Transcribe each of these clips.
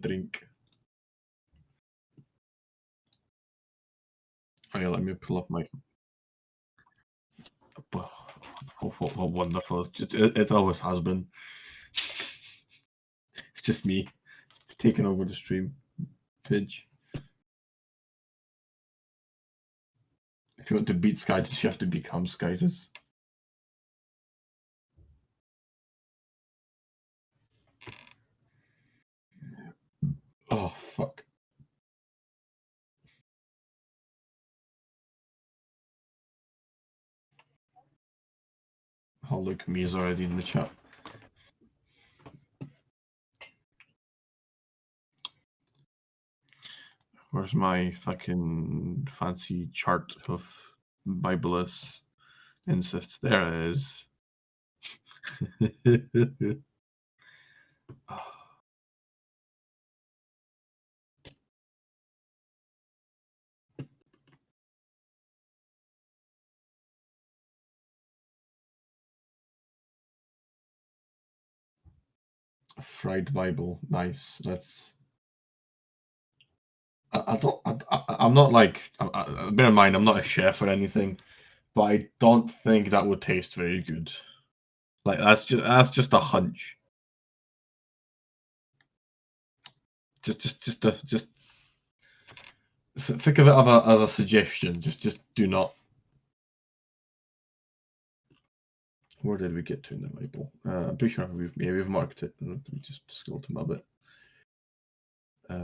drink. Oh yeah, let me pull up my. What wonderful! It always has been. It's just me. It's taking over the stream. Pidge. If you want to beat Skytus, you have to become Skytus. Oh, fuck. Oh, look, Mia's already in the chat. Where's my fucking fancy chart of Bibleist incest? There it is. Fried Bible, nice. That's. I'm not like. Bear in mind, I'm not a chef or anything, but I don't think that would taste very good. Like that's just a hunch. Just think of it as a suggestion. Just do not. Where did we get to in the Bible? I'm pretty sure we've marked it. Let me just scroll to my bit. I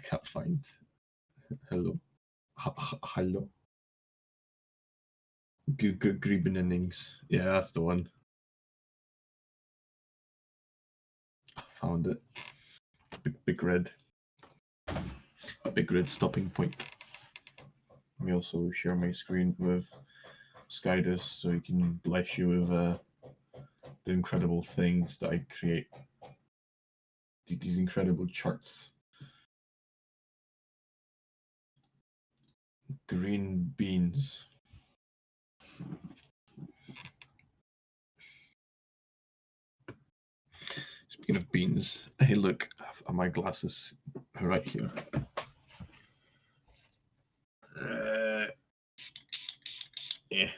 can't find. Hello. Hello. Good Greben innings. Yeah, that's the one. I found it. Big red. Big red stopping point. Let me also share my screen with Skydus so he can bless you with the incredible things that I create. These incredible charts. Green beans. Speaking of beans, hey look, I have my glasses right here. Yeah.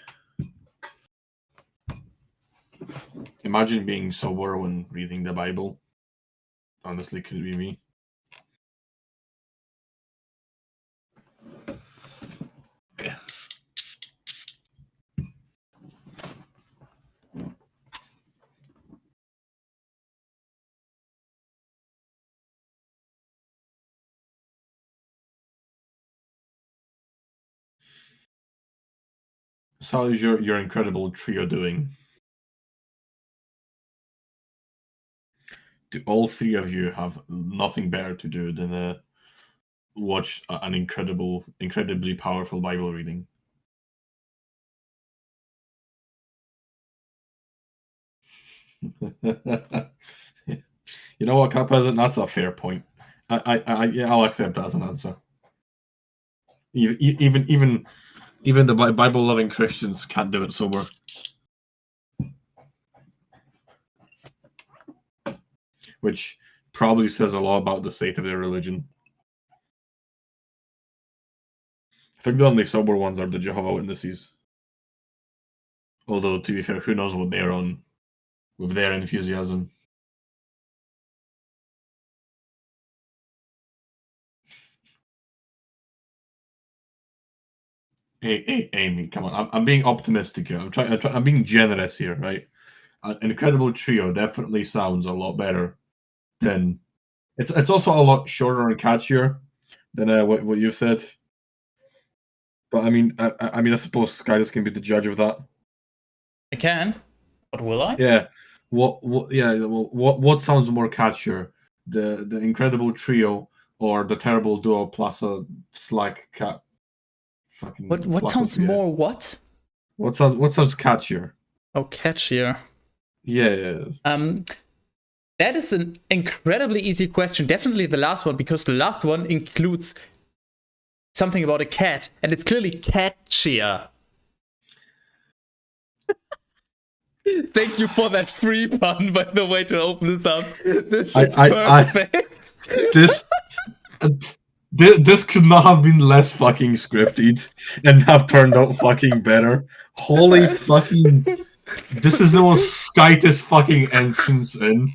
Imagine being sober when reading the Bible. Honestly, could be me. Yeah. So how is your incredible trio doing? Do all three of you have nothing better to do than watch an incredibly powerful Bible reading? You know what, Cat Peasant? That's a fair point. I'll accept that as an answer. Even the Bible-loving Christians can't do it sober. Which probably says a lot about the state of their religion. I think the only sober ones are the Jehovah's Witnesses. Although, to be fair, who knows what they're on with their enthusiasm. Hey, Amy, come on! I'm being optimistic here. I'm being generous here, right? An incredible trio definitely sounds a lot better than. It's also a lot shorter and catchier than what you said. But I mean, I suppose Skydus can be the judge of that. I can, but will I? Yeah. What sounds more catchier, the incredible trio or the terrible duo plus a slack cat? Fucking. What sounds more what? What sounds catchier? Oh, catchier. Yeah. That is an incredibly easy question. Definitely the last one, because the last one includes something about a cat, and it's clearly catchier. Thank you for that free pun, by the way, to open this up. This is I perfect. this this could not have been less fucking scripted and have turned out fucking better. Holy fucking! This is the most skitest fucking entrance in.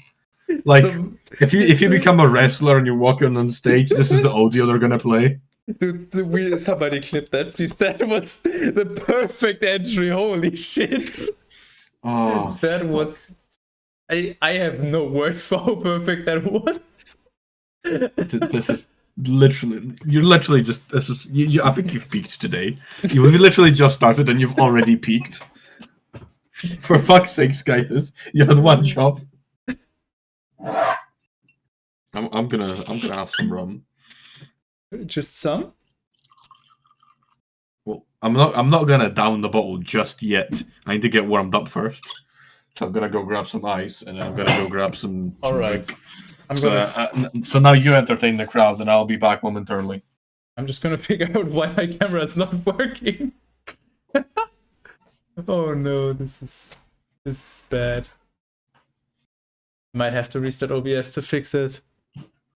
Like, Some, if you become a wrestler and you're walking on stage, this is the audio they're gonna play. dude, somebody clip that, please. That was the perfect entry. Holy shit. Oh, That was. I have no words for how perfect that was. this is literally. You're literally just. This is. I think you've peaked today. You've literally just started and you've already peaked. For fuck's sake, Skytus, you had one job. I'm gonna have some rum. Just some? Well, I'm not gonna down the bottle just yet. I need to get warmed up first. So I'm gonna go grab some ice and then I'm gonna go grab some Alright. drink. So now you entertain the crowd and I'll be back momentarily. I'm just gonna figure out why my camera is not working. Oh no, this is bad. Might have to restart OBS to fix it.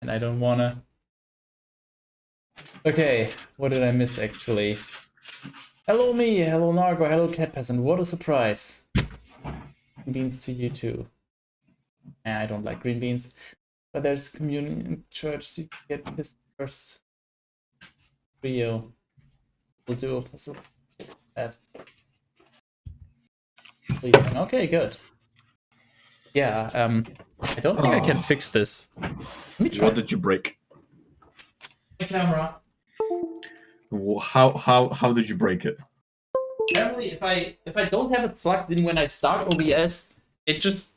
And I don't wanna. Okay, what did I miss actually? Hello me, hello Nargo, hello Cat Peasant, what a surprise. Green beans to you too. I don't like green beans. But there's communion in church, so you get pissed first. Rio. We'll do a plus of that. Okay, good. Yeah, I don't think I can fix this. Let me try. What did you break? My camera. How did you break it? Apparently, if I don't have it plugged in when I start OBS, it just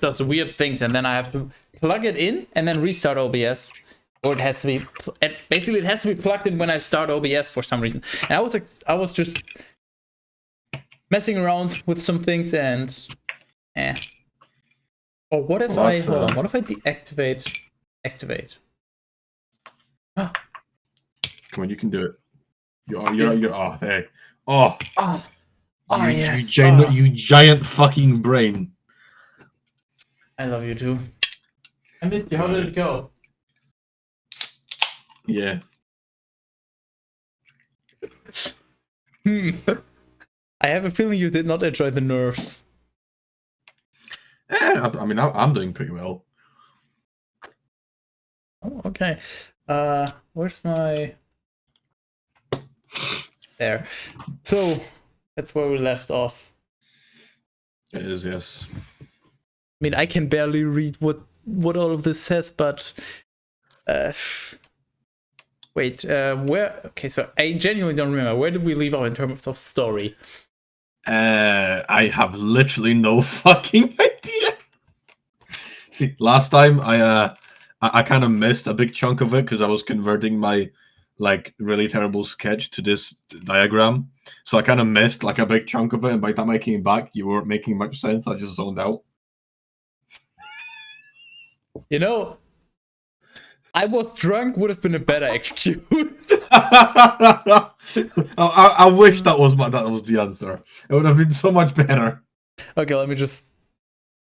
does weird things, and then I have to plug it in and then restart OBS, or it has to be basically it has to be plugged in when I start OBS for some reason. And I was just messing around with some things and or what if I hold on? What if I deactivate activate? Come on, you can do it. You're oh hey. Oh. Yes. You giant fucking brain. I love you too. I missed you. How did it go? Yeah. I have a feeling you did not enjoy the nerfs. I mean, I'm doing pretty well. Oh, okay. Where's my... There. So, that's where we left off. It is, yes. I mean, I can barely read what all of this says, but... wait, where... Okay, so I genuinely don't remember. Where did we leave off in terms of story? I have literally no fucking idea. See, last time I kind of missed a big chunk of it because I was converting my like really terrible sketch to this diagram. So I kind of missed like a big chunk of it, and by the time I came back, you weren't making much sense. I just zoned out. You know, I was drunk would have been a better excuse. I wish that was the answer. It would have been so much better. Okay, let me just...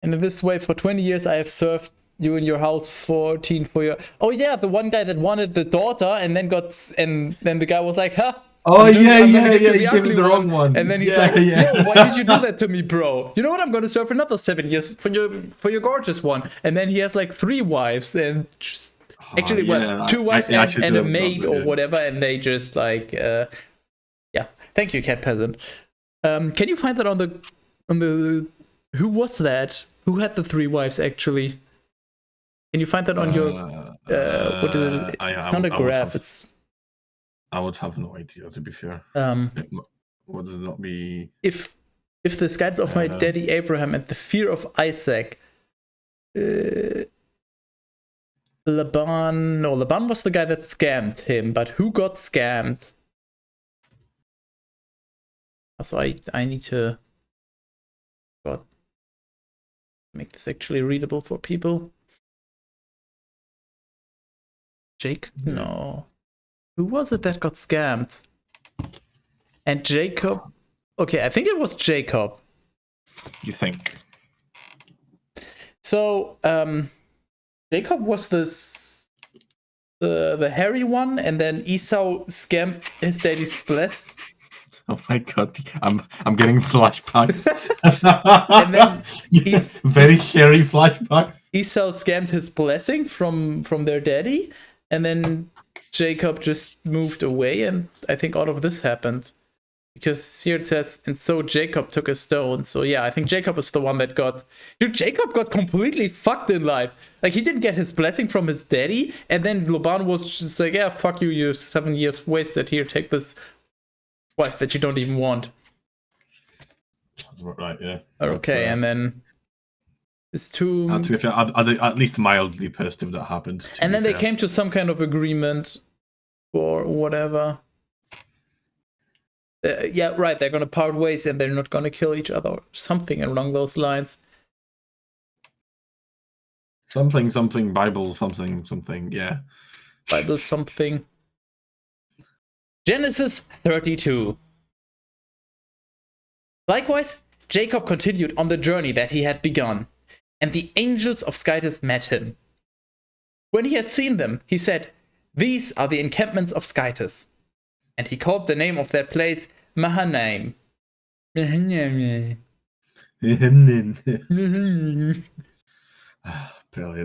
And in this way, for 20 years, I have served you in your house, 14 for your... Oh yeah, the one guy that wanted the daughter and then got... And then the guy was like, huh? Oh yeah, he gave me the wrong one. And then he's like, yeah, why did you do that to me, bro? You know what? I'm gonna serve another 7 years for your gorgeous one. And then he has like 3 wives and just... Actually, well, 2 wives and a maid or whatever, and they just like... Yeah, thank you, Cat Peasant. Can you find that on the... Who was that? Who had the 3 wives, actually? Can you find that on your... what is it? It's not a graph, it's... I would have no idea, to be fair. Would it not be... If the skies of my daddy Abraham and the fear of Isaac... Laban was the guy that scammed him, but who got scammed? So I need to... God. Make this actually readable for people. Jake? No. Who was it that got scammed? And Jacob? Okay, I think it was Jacob. You think? So, Jacob was the hairy one, and then Esau scammed his daddy's bless. Oh my god, I'm getting flashbacks. And then very hairy flashbacks. Esau scammed his blessing from their daddy, and then Jacob just moved away, and I think all of this happened. Because here it says, and so Jacob took a stone. So yeah, I think Jacob is the one that got... Dude, Jacob got completely fucked in life. Like, he didn't get his blessing from his daddy, and then Laban was just like, yeah, fuck you, you're 7 years wasted. Here, take this wife that you don't even want. That's about right, yeah. Okay, and then... It's too... To be fair, at least mildly pissed if that happened. And then they came to some kind of agreement or whatever. Yeah, right, they're gonna part ways and they're not gonna kill each other. Something along those lines. Something, Bible, something, yeah. Bible something. Genesis 32. Likewise, Jacob continued on the journey that he had begun, and the angels of Skytis met him. When he had seen them, he said, "These are the encampments of Skytis." And he called the name of that place Mahanaim. Brilliant.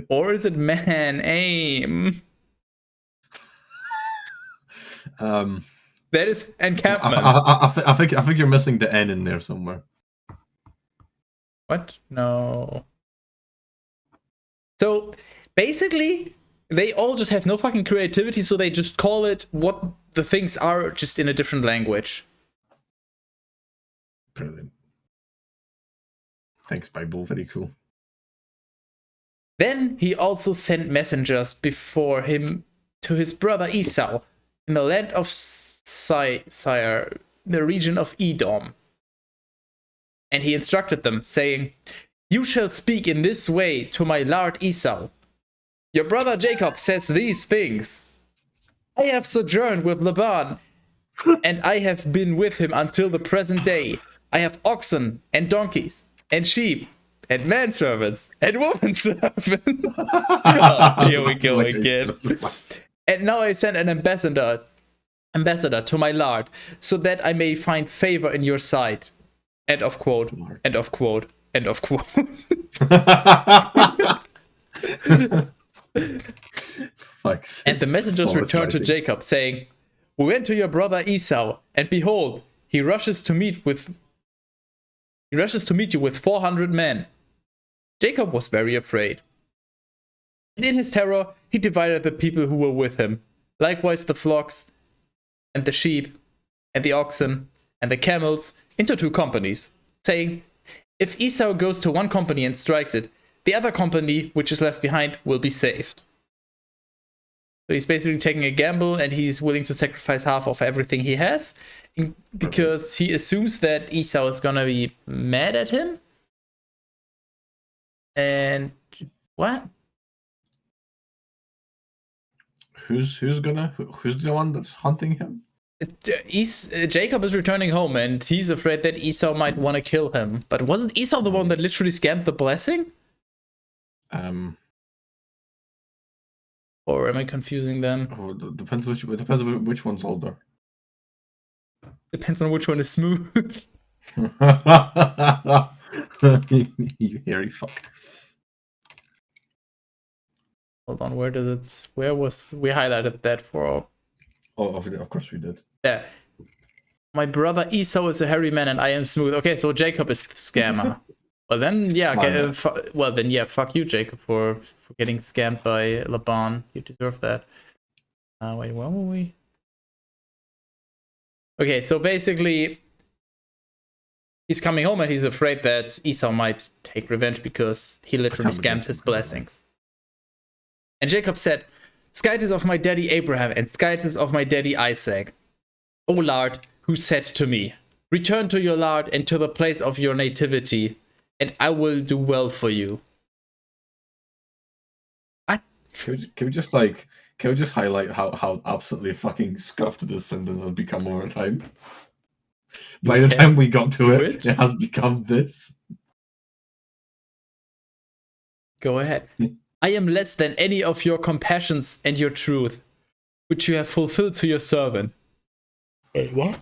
Or is it Mahanaim? That is encampments. I think you're missing the N in there somewhere. What? No. So basically, they all just have no fucking creativity, so they just call it what the things are, just in a different language. Brilliant. Thanks, Bible. Very cool. Then he also sent messengers before him to his brother Esau in the land of Seir, the region of Edom. And he instructed them, saying, "You shall speak in this way to my lord Esau. Your brother Jacob says these things. I have sojourned with Laban, and I have been with him until the present day. I have oxen and donkeys and sheep and manservants and womanservants." Oh, here we go again. "And now I send an ambassador to my lord, so that I may find favor in your sight." End of quote. End of quote. End of quote. And the messengers returned to Jacob, saying, "We went to your brother Esau, and behold, he rushes to meet you with 400 men." Jacob was very afraid. And in his terror, he divided the people who were with him, likewise the flocks, and the sheep, and the oxen, and the camels, into 2 companies, saying, "If Esau goes to one company and strikes it, the other company, which is left behind, will be saved." So he's basically taking a gamble, and he's willing to sacrifice half of everything he has, because he assumes that Esau is gonna be mad at him. And what? Who's the one that's hunting him? Jacob is returning home, and he's afraid that Esau might want to kill him. But wasn't Esau the one that literally scammed the blessing? Or am I confusing them? Oh, depends which one's older. Depends on which one is smooth. You hairy fuck. Hold on, where was we highlighted that for? Oh, of course we did. Yeah. "My brother Esau is a hairy man, and I am smooth." Okay, so Jacob is the scammer. Well then, yeah. Fuck you, Jacob, for getting scammed by Laban. You deserve that. Wait, where were we? Okay, so basically, he's coming home and he's afraid that Esau might take revenge because he literally scammed his blessings. And Jacob said, "Skyt is of my daddy Abraham, and Skyt is of my daddy Isaac. O Lord, who said to me, 'Return to your Lord and to the place of your nativity, and I will do well for you.'" Can we just highlight how absolutely fucking scuffed this sentence has become over time? By the time we got to it has become this. Go ahead. I am less than any of your compassions and your truth, which you have fulfilled to your servant. Wait, what?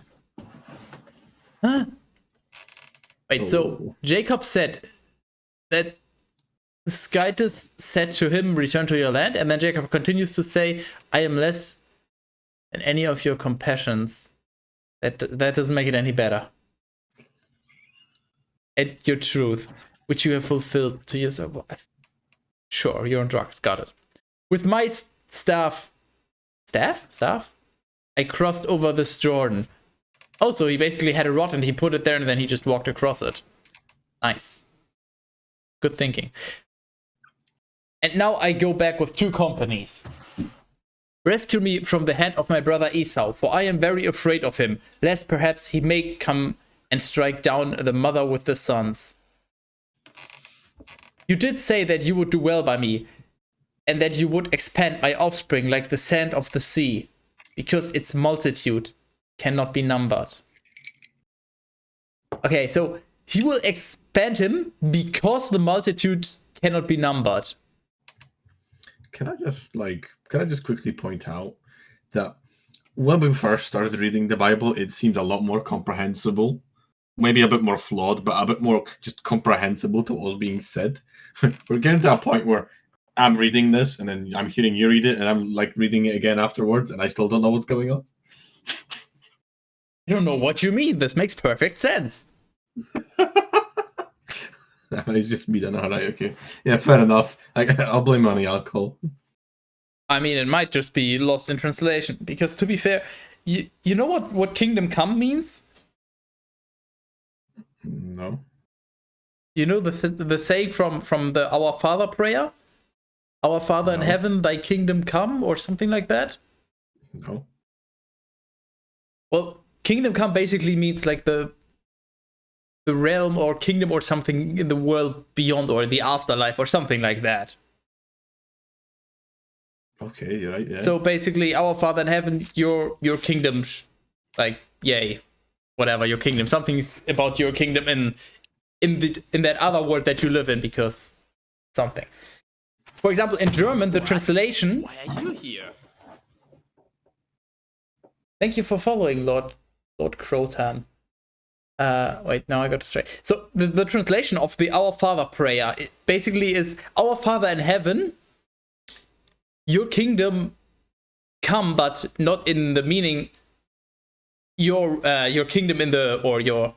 Huh? Wait, so Jacob said that Skytus said to him, return to your land, and then Jacob continues to say, I am less than any of your compassions. That doesn't make it any better. And your truth, which you have fulfilled to your servant. Sure, you're on drugs, got it. With my staff, I crossed over this Jordan. Oh, so he basically had a rod and he put it there and then he just walked across it. Nice. Good thinking. And now I go back with 2 companies. Rescue me from the hand of my brother Esau, for I am very afraid of him, lest perhaps he may come and strike down the mother with the sons. You did say that you would do well by me, and that you would expand my offspring like the sand of the sea, because its multitude cannot be numbered. Okay, so he will expand him because the multitude cannot be numbered. Can I just quickly point out that when we first started reading the Bible, it seemed a lot more comprehensible, maybe a bit more flawed, but a bit more just comprehensible to what was being said. We're getting to a point where I'm reading this and then I'm hearing you read it and I'm like reading it again afterwards and I still don't know what's going on. I don't know what you mean. This makes perfect sense. It's just me, then. All right, okay. Yeah, fair enough. I'll blame it on the alcohol. I mean, it might just be lost in translation. Because to be fair, you know what kingdom come means? No. You know the saying from the Our Father prayer? Our Father in heaven, thy kingdom come, or something like that? No. Well, kingdom come basically means like the realm or kingdom or something in the world beyond or the afterlife or something like that. Okay, you're right, yeah. So basically, Our Father in heaven, your kingdom, like, yay, whatever, your kingdom. Something's about your kingdom in that other world that you live in, because something. For example, in German, the translation... Why are you here? Thank you for following, Lord Crotan. Wait, now I got it straight. So the translation of the Our Father prayer, it basically is, Our Father in heaven, your kingdom come, but not in the meaning your kingdom in the, or your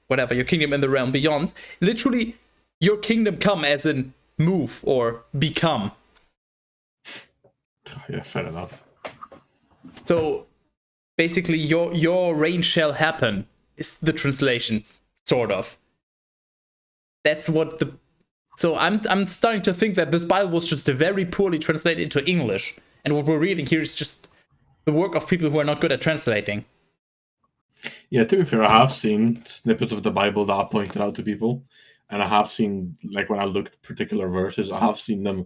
whatever, your kingdom in the realm beyond. Literally, your kingdom come as in move or become. Yeah, fair enough. So basically, your reign shall happen is the translation, sort of. That's what the... So I'm starting to think that this Bible was just very poorly translated into English, and what we're reading here is just the work of people who are not good at translating. Yeah, to be fair, I have seen snippets of the Bible that I pointed out to people, and I have seen, like when I looked at particular verses, I have seen them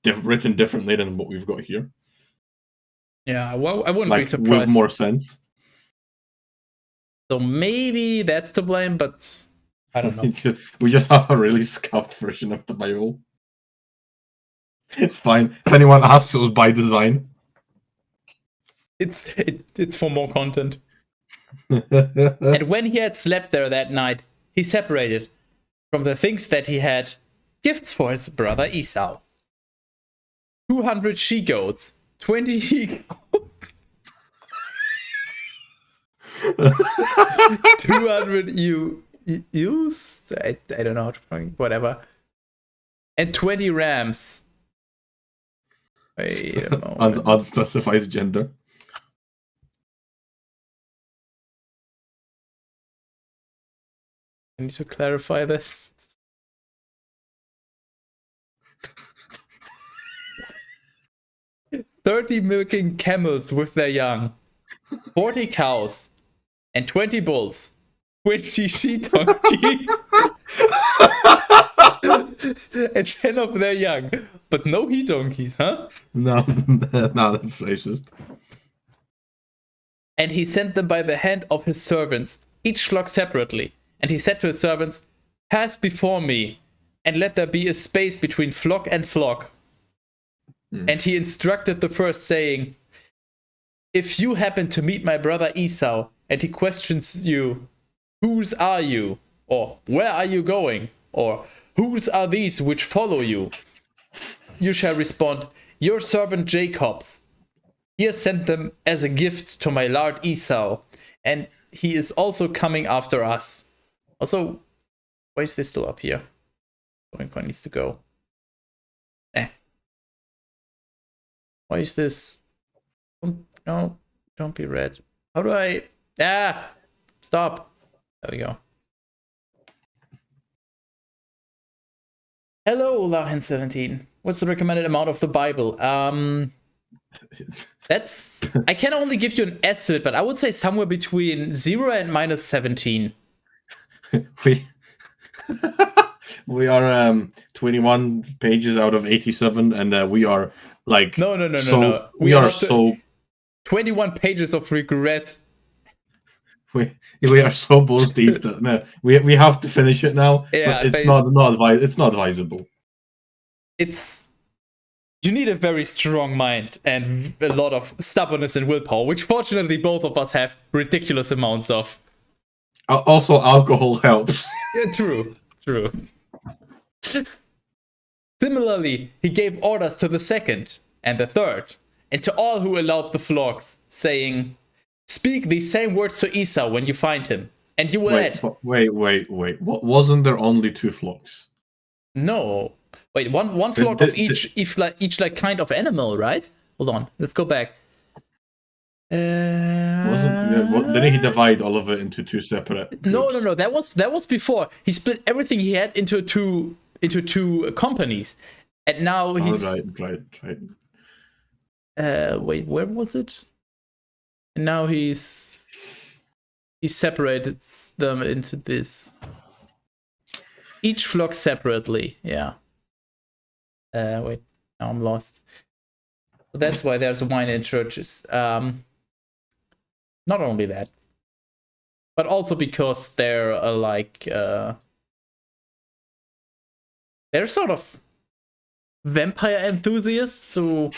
written differently than what we've got here. Yeah, well, I wouldn't be surprised. With more sense. So maybe that's to blame, but I don't know. We just have a really scuffed version of the Bible. It's fine. If anyone asks, it was by design. It's for more content. And when he had slept there that night, he separated from the things that he had gifts for his brother Esau. 200 she-goats, 20 200 ewes? I don't know how to find, whatever. And 20 rams. Wait a moment. Unspecified gender. I need to clarify this. "30 milking camels with their young, 40 cows, and 20 bulls, 20 she-donkeys, and 10 of their young, but no he-donkeys, huh? No, that's racist. And he sent them by the hand of his servants, each flock separately. And he said to his servants, pass before me, and let there be a space between flock and flock. And he instructed the first, saying, if you happen to meet my brother Esau, and he questions you, whose are you? Or where are you going? Or whose are these which follow you? You shall respond, your servant Jacob's. He has sent them as a gift to my lord Esau, and he is also coming after us. Also, why is this still up here? Going point needs to go. Why is this? No, don't be red. How do I? Stop. There we go. Hello, Lachen17. What's the recommended amount of the Bible? That's, I can only give you an estimate, but I would say somewhere between 0 and -17. We are 21 pages out of 87, and we are like no. We are so 21 pages of regret. We are so balls deep that no, we have to finish it now. Yeah, but it's not advisable. You need a very strong mind and a lot of stubbornness and willpower, which fortunately both of us have ridiculous amounts of. Also, alcohol helps. Yeah, true. Similarly, he gave orders to the second and the third, and to all who allowed the flocks, saying, speak these same words to Esau when you find him, and you will add. Wait. Wasn't there only 2 flocks? No. Wait, one flock of each like kind of animal, right? Hold on, let's go back. Didn't he divide all of it into 2 separate groups? No. That was before. He split everything he had into two companies, and now he's right. Wait, where was it? And now he separated them into this. Each flock separately, yeah. Wait, now I'm lost. So that's why there's wine in churches. Not only that, but also because they're they're sort of vampire enthusiasts, so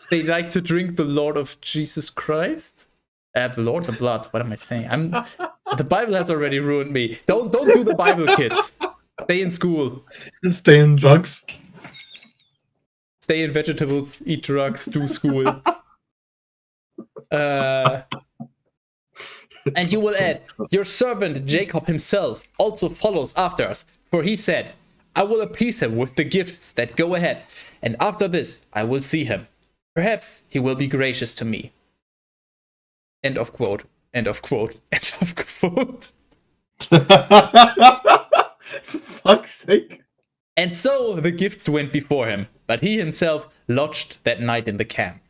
they like to drink the Lord of Jesus Christ. The Lord of Blood. What am I saying? The Bible has already ruined me. Don't do the Bible, kids. Stay in school. Stay in drugs. Stay in vegetables. Eat drugs. Do school. And you will add, your servant Jacob himself also follows after us, for he said, I will appease him with the gifts that go ahead, and after this I will see him. Perhaps he will be gracious to me. End of quote. End of quote. End of quote. Fuck's sake. And so the gifts went before him, but he himself lodged that night in the camp.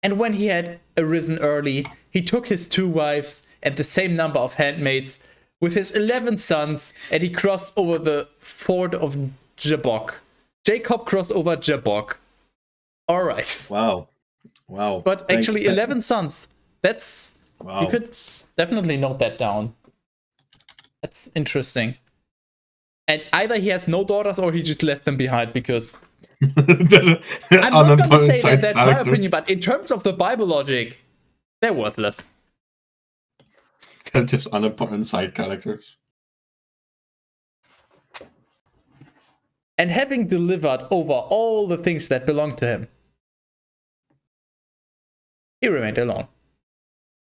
And when he had arisen early, he took his 2 wives and the same number of handmaids with his 11 sons, and he crossed over the ford of Jabbok. Jacob crossed over Jabbok. All right. Wow. But actually 11 sons. That's... Wow. You could definitely note that down. That's interesting. And either he has no daughters or he just left them behind, because... I'm not going to say that that's my opinion, but in terms of the Bible logic, they're worthless. They're just unimportant side characters. And having delivered over all the things that belonged to him, he remained alone.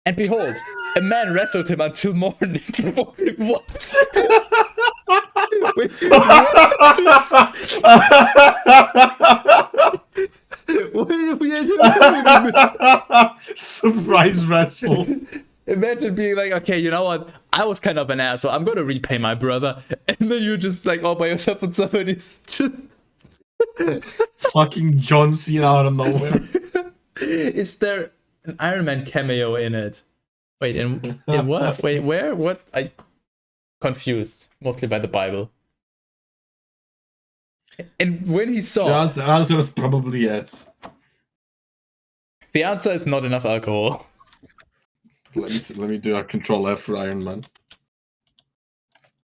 And behold, a man wrestled him until morning. What? Wait, surprise wrestle. Imagine being like, okay, you know what? I was kind of an asshole. I'm going to repay my brother. And then you're just like all by yourself and somebody's just... Fucking John Cena out of nowhere. Is there an Iron Man cameo in it? Wait, in what? Wait, where? What? I confused, mostly by the Bible. And when he saw... The answer is probably yes. The answer is not enough alcohol. Let me do a Control F for Iron Man.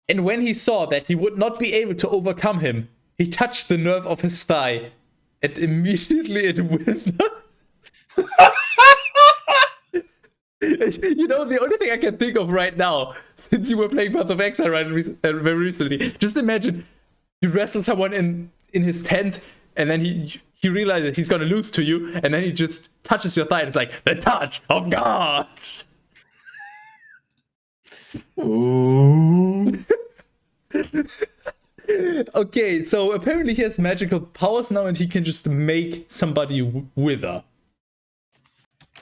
And when he saw that he would not be able to overcome him, he touched the nerve of his thigh, and immediately it withered. You know, the only thing I can think of right now, since you were playing Path of Exile very recently, just imagine you wrestle someone in his tent, and then he realizes he's gonna lose to you, and then he just touches your thigh, and it's like, the touch of God! Ooh. Okay, so apparently he has magical powers now, and he can just make somebody wither.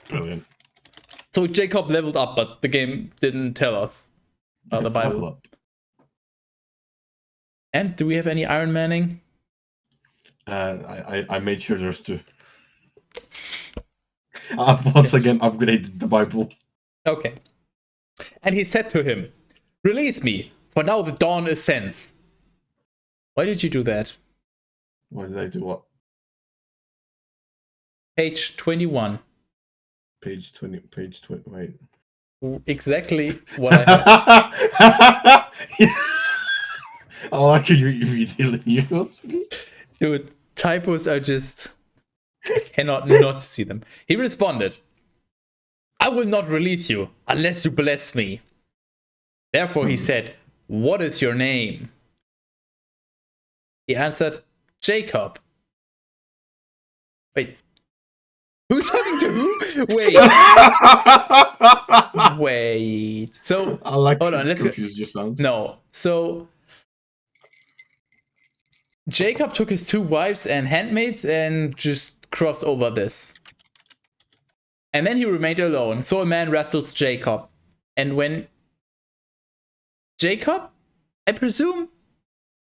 Brilliant. So Jacob leveled up, but the game didn't tell us about the Bible. And do we have any Iron Manning? I made sure there's 2. I've once again upgraded the Bible. Okay. And he said to him, "Release me, for now the dawn ascends." Why did you do that? Why did I do what? Page 21. Page 20, wait. Exactly what I had. I like you immediately knew. Dude, typos are just... I cannot not see them. He responded, "I will not release you unless you bless me." Therefore he said, "What is your name?" He answered, "Jacob." Wait. Who's talking to who? Wait. Wait. So, I like hold on, let's confuse your sound. No. So, Jacob took his 2 wives and handmaids and just crossed over this. And then he remained alone. So a man wrestles Jacob. And when Jacob, I presume?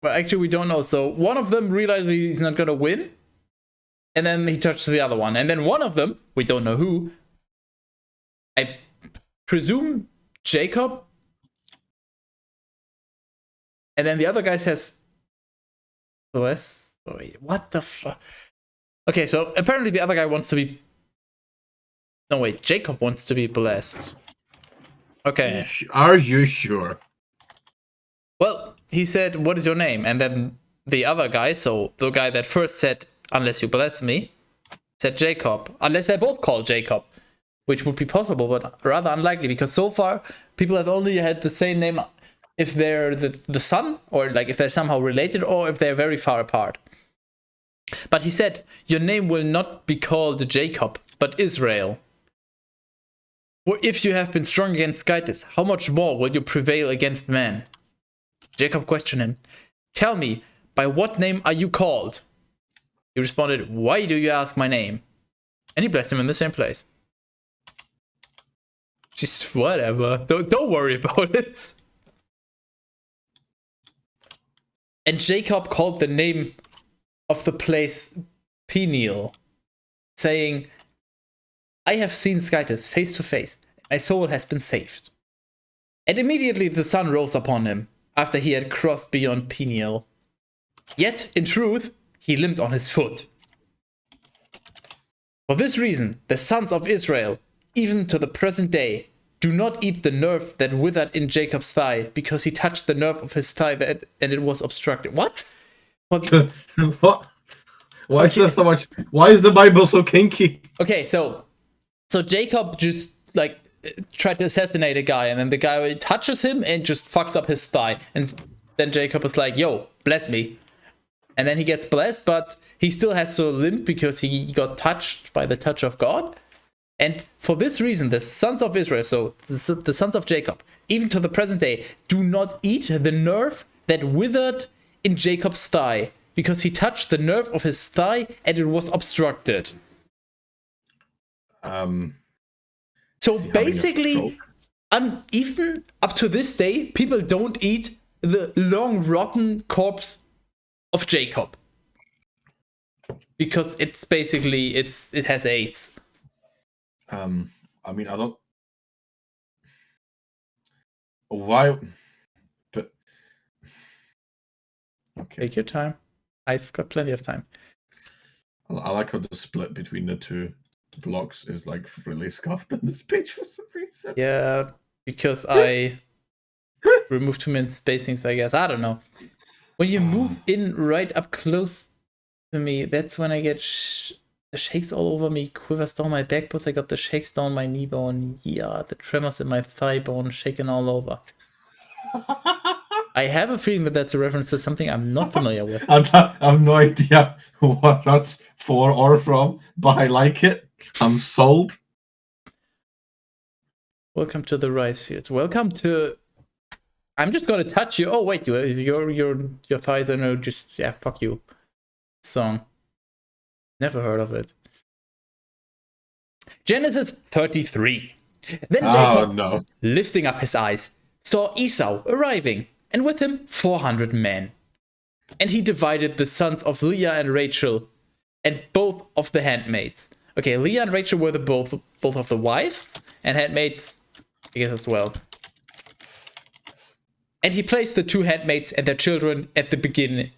Well, actually, we don't know. So one of them realizes he's not going to win. And then he touches the other one. And then one of them, we don't know who, I presume Jacob. And then the other guy says, "Bless." What the fuck? Okay, so apparently the other guy wants to be... No, wait, Jacob wants to be blessed. Okay. Are you sure? Well, he said, "What is your name?" And then the other guy, so the guy that first said, "Unless you bless me," said Jacob. Unless they're both called Jacob, which would be possible, but rather unlikely, because so far people have only had the same name if they're the son, or like if they're somehow related, or if they're very far apart. But he said, "Your name will not be called Jacob, but Israel. For if you have been strong against Skytis, how much more will you prevail against man?" Jacob questioned him, "Tell me, by what name are you called?" He responded, "Why do you ask my name?" And he blessed him in the same place. Just whatever. Don't worry about it. And Jacob called the name of the place Peniel, saying, "I have seen Skytis face to face. My soul has been saved." And immediately the sun rose upon him, after he had crossed beyond Peniel. Yet, in truth, he limped on his foot. For this reason, the sons of Israel, even to the present day, do not eat the nerve that withered in Jacob's thigh, because he touched the nerve of his thigh and it was obstructed. What? What? Why is there so much? Why is the Bible so kinky? Okay, so Jacob just like tried to assassinate a guy, and then the guy touches him and just fucks up his thigh, and then Jacob is like, "Yo, bless me," and then he gets blessed, but he still has to limp because he got touched by the touch of God. And for this reason, the sons of Israel, so the sons of Jacob, even to the present day, do not eat the nerve that withered in Jacob's thigh, because he touched the nerve of his thigh and it was obstructed. So basically, even up to this day, people don't eat the long rotten corpse of Jacob, because it's basically it has AIDS. I mean, I don't. Why? But okay. Take your time. I've got plenty of time. I like how the split between the 2 blocks is like really scuffed on this page for some reason. Yeah, because I remove too many spacings, I guess. I don't know. When you move in right up close to me, that's when I get the shakes all over me, quivers down my back, I got the shakes down my knee bone. Yeah, the tremors in my thigh bone shaking all over. I have a feeling that that's a reference to something I'm not familiar with. I have no idea what that's for or from, but I like it. I'm sold. Welcome to the rice fields. Welcome to... I'm just gonna touch you. Oh wait, your thighs are no just... Yeah, fuck you. Song. Never heard of it. Genesis 33. Then Jacob, lifting up his eyes, saw Esau arriving, and with him 400 men. And he divided the sons of Leah and Rachel, and both of the handmaids. Okay, Leah and Rachel were both of the wives, and handmaids, I guess, as well. And he placed the 2 handmaids and their children at the beginning.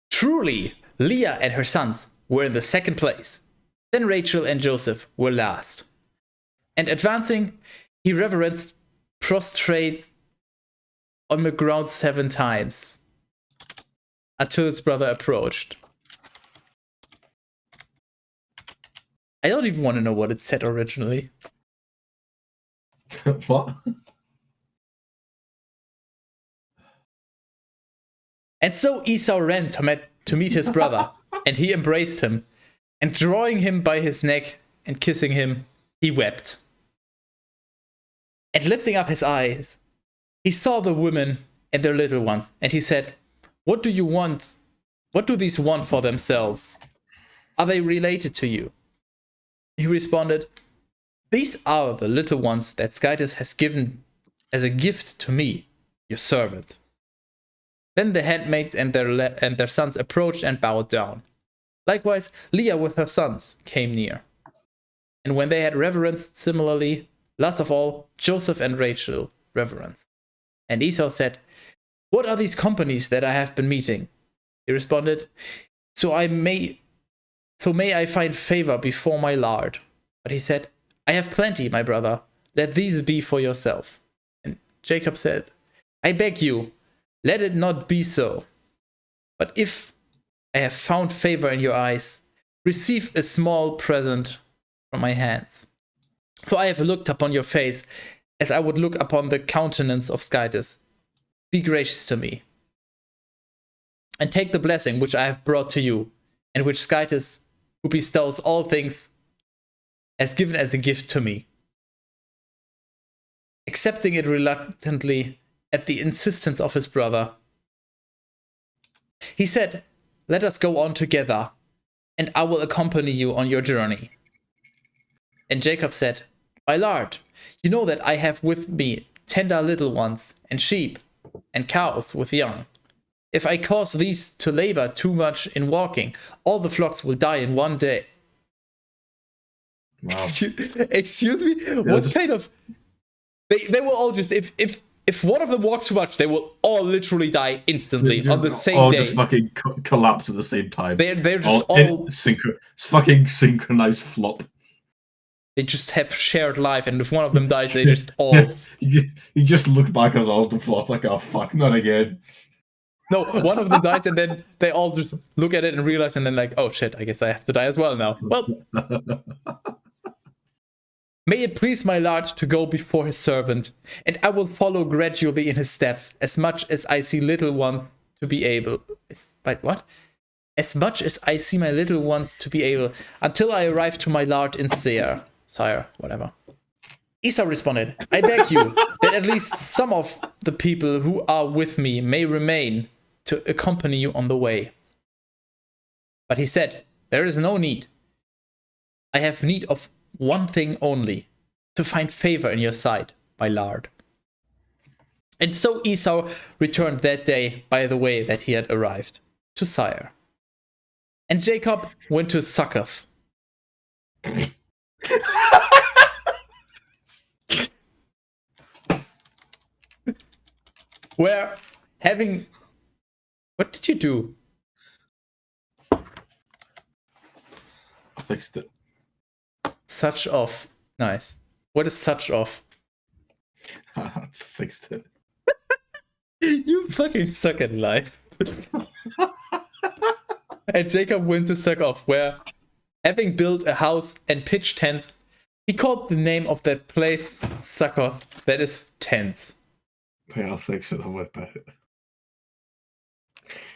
Truly, Leah and her sons were in the 2nd place. Then Rachel and Joseph were last. And advancing, he reverenced, prostrate on the ground 7 times until his brother approached. I don't even want to know what it said originally. What? And so Esau ran to meet his brother, and he embraced him, and drawing him by his neck and kissing him, he wept. And lifting up his eyes, he saw the women and their little ones, and he said, "What do you want? What do these want for themselves? Are they related to you?" He responded, "These are the little ones that Skytus has given as a gift to me, your servant." Then the handmaids and their sons approached and bowed down. Likewise, Leah with her sons came near. And when they had reverenced similarly, last of all, Joseph and Rachel reverenced. And Esau said, "What are these companies that I have been meeting?" He responded, So may I find favor before my lord." But he said, "I have plenty, my brother. Let these be for yourself." And Jacob said, "I beg you, let it not be so. But if I have found favor in your eyes, receive a small present from my hands. For I have looked upon your face as I would look upon the countenance of Skytus. Be gracious to me. And take the blessing which I have brought to you, and which Skytus, who bestows all things, has given as a gift to me." Accepting it reluctantly at the insistence of his brother, he said, "Let us go on together, and I will accompany you on your journey." And Jacob said, "My lord, you know that I have with me tender little ones, and sheep, and cows with young. If I cause these to labor too much in walking, all the flocks will die in one day." Wow. Excuse me? Yeah, what kind of... They will all just... If one of them walks too much, they will all literally die instantly on the same day. All just fucking collapse at the same time. They're just all fucking synchronized flop. They just have shared life, and if one of them dies, they just all... you just look back as all the flop like, oh fuck, not again. No, one of them dies, and then they all just look at it and realize, and then like, oh shit, I guess I have to die as well now. Well... "May it please my lord to go before his servant, and I will follow gradually in his steps, as much as I see little ones to be able..." What? "As much as I see my little ones to be able, until I arrive to my lord in Sire, whatever." Esau responded, "I beg you, that at least some of the people who are with me may remain to accompany you on the way." But he said, "There is no need. I have need of one thing only, to find favor in your sight, my lord." And so Esau returned that day by the way that he had arrived, to Sire. And Jacob went to Succoth. Where, having... What did you do? I fixed it. such off? Nice. What is such off? Fixed it. You fucking suck at life. And Jacob went to suck off, where, having built a house and pitched tents, he called the name of that place Succoth, that is tents. Okay, I'll fix it. I'll worry about it.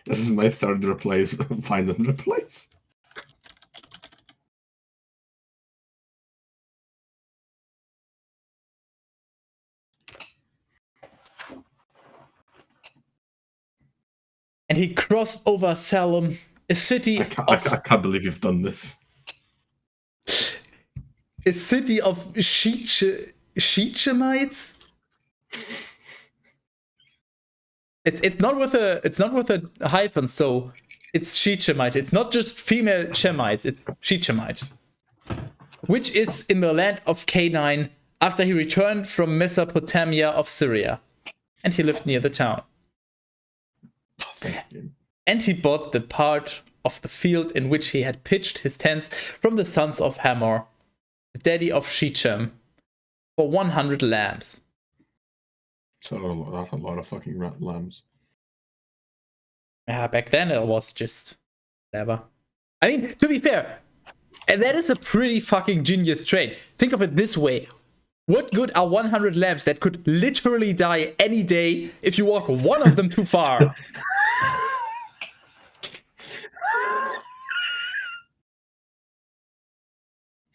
This is my third replace. Find and replace. And he crossed over Salem, a city I can't believe you've done this. A city of Shechemites. It's not with a hyphen, so it's Shechemite. It's not just female Chemites, it's Shechemite. Which is in the land of Canaan after he returned from Mesopotamia of Syria. And he lived near the town. And he bought the part of the field in which he had pitched his tents from the sons of Hamor, the daddy of Shechem, for 100 lambs. So that's a lot of fucking lambs. Yeah, back then it was just whatever. I mean, to be fair, and that is a pretty fucking genius trade. Think of it this way. What good are 100 lambs that could literally die any day if you walk one of them too far?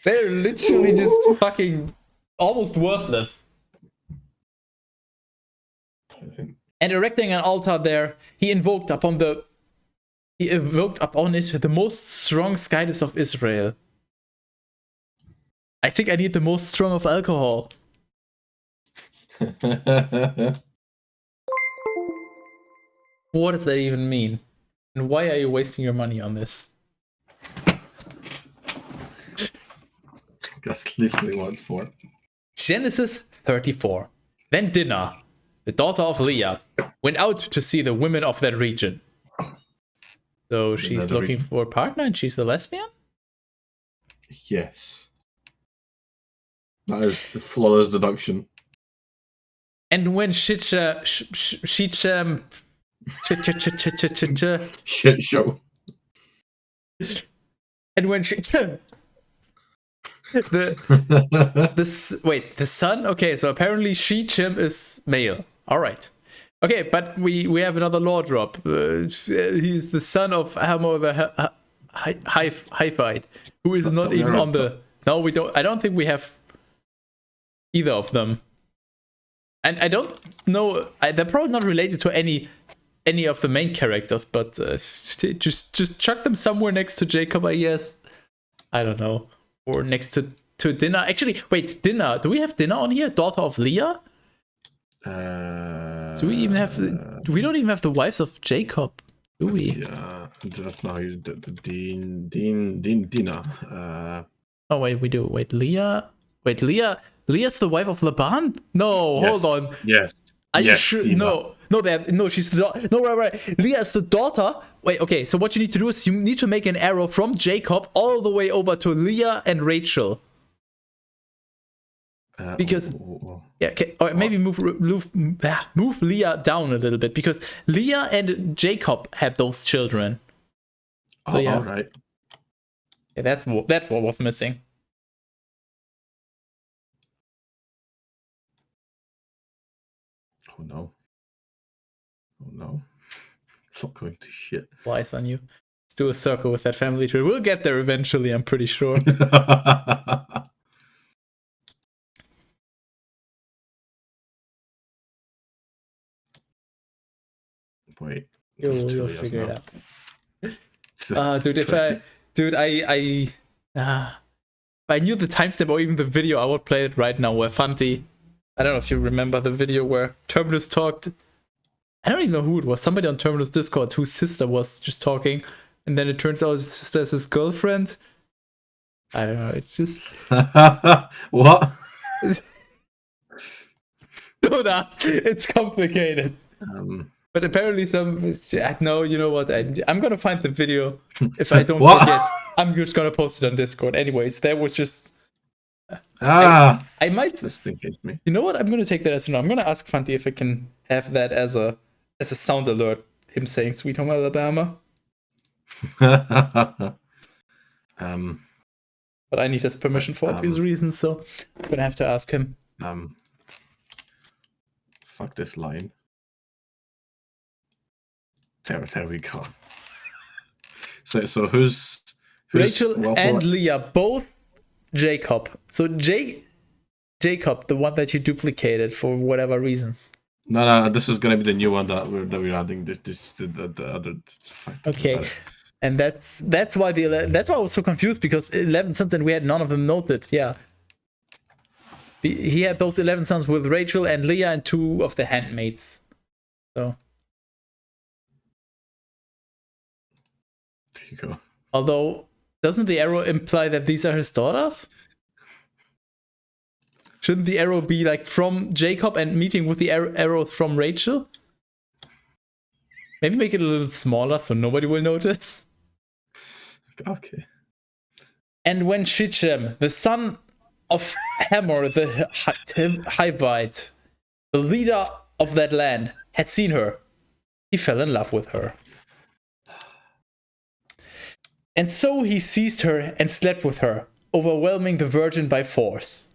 They're literally just fucking almost worthless. And erecting an altar there, he invoked upon it the most strong Skydes of Israel. I think I need the most strong of alcohol. What does that even mean? And why are you wasting your money on this? That's literally what it's for. Genesis 34. Then Dinah, the daughter of Leah, went out to see the women of that region. So she's looking for a partner and she's a lesbian? Yes. That is the flawless deduction. And when Shit show. And when the son? Okay, so apparently Shechem is male. All right. Okay, but we have another law drop. He's the son of Hamor the Hiphite, who is not even on the... No, we don't. I don't think we have either of them. And I don't know... they're probably not related to any of the main characters, but just chuck them somewhere next to Jacob, I guess. I don't know. Or next to Dinah. Actually, wait, Dinah. Do we have Dinah on here? Daughter of Leah? Do we even have we don't even have the wives of Jacob, do we? Yeah, that's now Dinah. Oh wait, we do. Wait, Leah. Wait, Leah's the wife of Laban? No, yes. Hold on. Yes. Are you sure? Dinah. No, she's the right. Leah is the daughter. Wait, okay. So what you need to do is you need to make an arrow from Jacob all the way over to Leah and Rachel. Because yeah, okay, or maybe move Leah down a little bit because Leah and Jacob had those children. So yeah, all right. Yeah, that's what was missing. Oh no! It's not going to shit. Lies on you. Let's do a circle with that family tree. We'll get there eventually. I'm pretty sure. Wait, you'll figure it out. Dude, if I knew the timestamp or even the video, I would play it right now. Where Fanti, I don't know if you remember the video where Terminus talked. I don't even know who it was. somebody on Terminus Discord whose sister was just talking, and then it turns out his sister is his girlfriend. I don't know. It's just what? Don't ask. It's complicated. But apparently no, you know what? I'm gonna find the video. If I don't forget, I'm just gonna post it on Discord. Anyways, that was just I might. This thing hates me. You know what? I'm gonna take that as a no. I'm gonna ask Fanti if I can have that as a sound alert. Him saying "Sweet Home Alabama." But I need his permission for obvious reasons, so I'm gonna have to ask him. Fuck this line. There we go. So who's Rachel and Leah, both Jacob. So Jacob, the one that you duplicated for whatever reason. No, this is gonna be the new one that we're adding. The other. Okay, and that's why I was so confused, because 11 sons and we had none of them noted. Yeah, he had those 11 sons with Rachel and Leah and 2 of the handmaids. So there you go. Although, doesn't the arrow imply that these are his daughters? Shouldn't the arrow be like from Jacob and meeting with the arrow from Rachel? Maybe make it a little smaller so nobody will notice. Okay. And when Shichem, the son of Hamor the Hivite, the leader of that land, had seen her, he fell in love with her. And so he seized her and slept with her, overwhelming the virgin by force.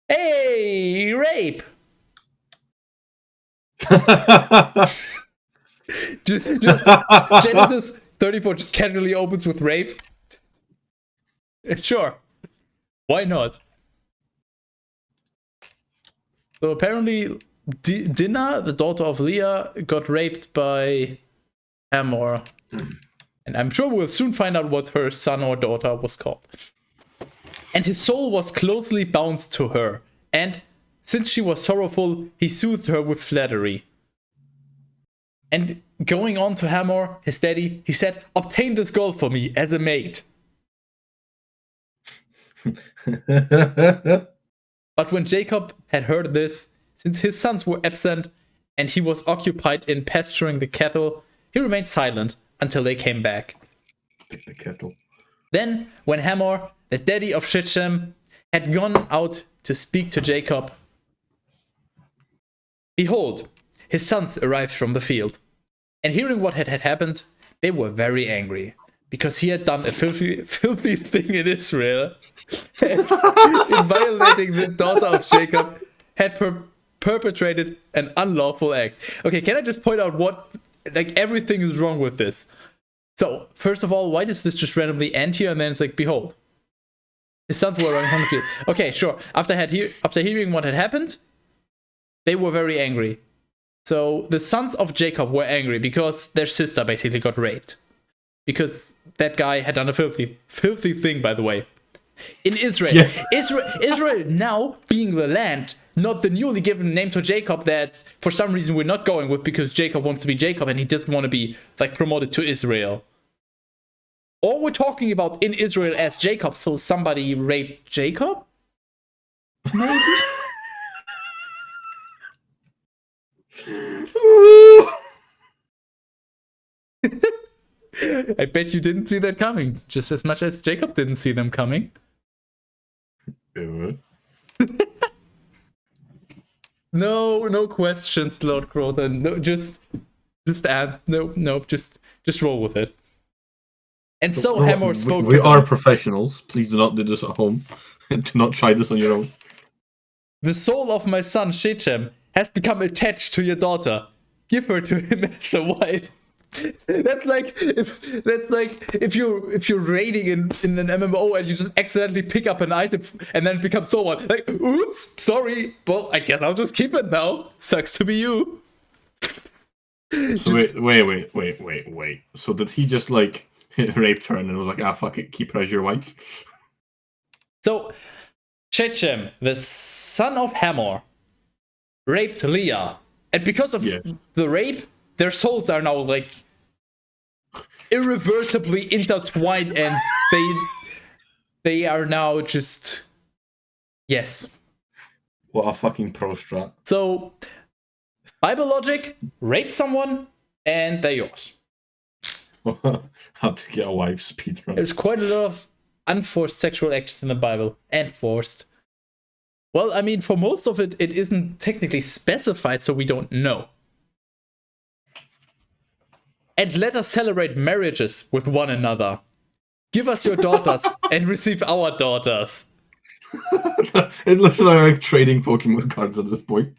Hey, rape! just Genesis 34 just casually opens with rape. Sure, why not? So apparently Dinah, the daughter of Leah, got raped by Hamor. And I'm sure we'll soon find out what her son or daughter was called. And his soul was closely bound to her. And since she was sorrowful, he soothed her with flattery. And going on to Hamor, his daddy, he said, "Obtain this girl for me as a maid." But when Jacob had heard this, since his sons were absent and he was occupied in pasturing the cattle, he remained silent until they came back. The cattle. Then, when Hamor, the daddy of Shichem, had gone out to speak to Jacob, behold, his sons arrived from the field. And hearing what had happened, they were very angry, because he had done a filthy thing in Israel, and in violating the daughter of Jacob, had perpetrated an unlawful act. Okay, can I just point out what, like, everything is wrong with this? So, first of all, why does this just randomly end here, and then it's like, behold, his sons were running from the field. Okay, sure. After hearing what had happened, they were very angry. So the sons of Jacob were angry because their sister basically got raped. Because that guy had done a filthy thing, by the way. In Israel. Yeah. Israel now being the land, not the newly given name to Jacob that for some reason we're not going with because Jacob wants to be Jacob and he doesn't want to be like promoted to Israel. Or we're talking about in Israel as Jacob, so somebody raped Jacob? Maybe? I bet you didn't see that coming, just as much as Jacob didn't see them coming. No questions, Lord Crowther. No, just add. Just roll with it. And so Hamor spoke. We are professionals. Please do not do this at home. Do not try this on your own. The soul of my son Shichem has become attached to your daughter. Give her to him as a wife. That's like if you're raiding in an MMO and you just accidentally pick up an item and then it becomes someone like, oops, sorry, well I guess I'll just keep it now. Sucks to be you. Wait. So did he just like raped her and then was like, fuck it, keep her as your wife? So Shechem, the son of Hamor, raped Leah, and because of the rape, their souls are now like irreversibly intertwined, and they are now just What a fucking pro strat. So Bible logic, rape someone and they're yours. How to get a wife speedrun. There's quite a lot of unforced sexual actions in the Bible, and forced. Well, I mean, for most of it, it isn't technically specified, so we don't know. And let us celebrate marriages with one another. Give us your daughters and receive our daughters. It looks like trading Pokemon cards at this point.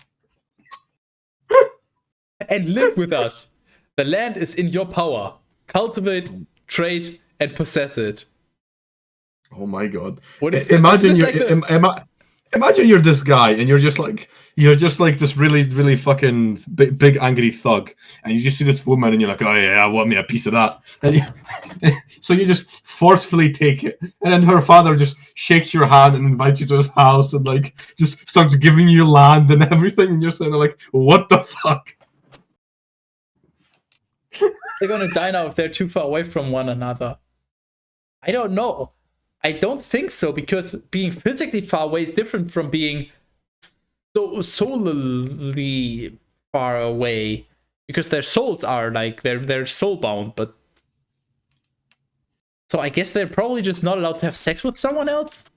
And live with us. The land is in your power. Cultivate, trade, and possess it. Oh my god! What is this? Imagine Is this imagine you're this guy, and you're just like this really fucking big angry thug, and you just see this woman, and you're like, oh yeah, I want me a piece of that, and so you just forcefully take it, and then her father just shakes your hand and invites you to his house, and like just starts giving you land and everything, and you're saying like, what the fuck? They're gonna die now if they're too far away from one another. I don't know. I don't think so, because being physically far away is different from being so soully far away, because their souls are like they're soul bound. But so I guess they're probably just not allowed to have sex with someone else.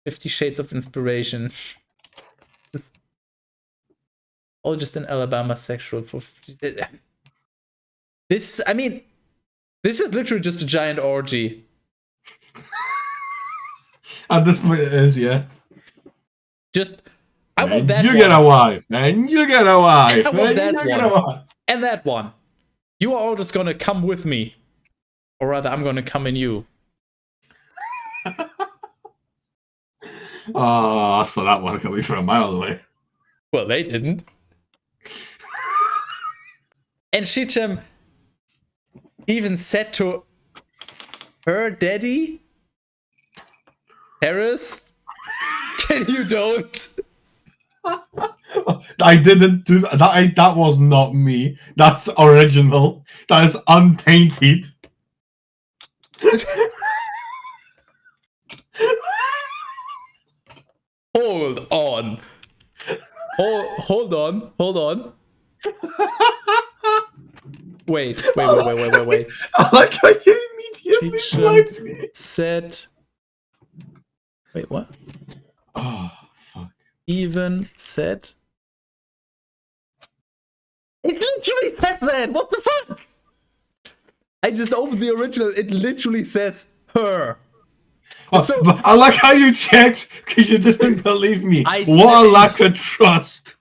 50 Shades of Inspiration. All just an Alabama sexual. This, I mean, this is literally just a giant orgy. At this point, it is, yeah. Just, I want that you one. Get a wife, and you get a wife, and I want that you get a wife. And that one. You are all just gonna come with me. Or rather, I'm gonna come in you. Oh, I saw that one coming from a mile away. Well, they didn't. And Shichem even said to her daddy, Harris, can you don't? I didn't do that. That was not me. That's original. That is untainted. Hold on. Hold on. Wait. I like how you immediately swiped me. Said. Wait, what? Oh, fuck. Even said. It literally says that. What the fuck? I just opened the original. It literally says her. So, I like how you checked because you didn't believe me. What a lack of trust.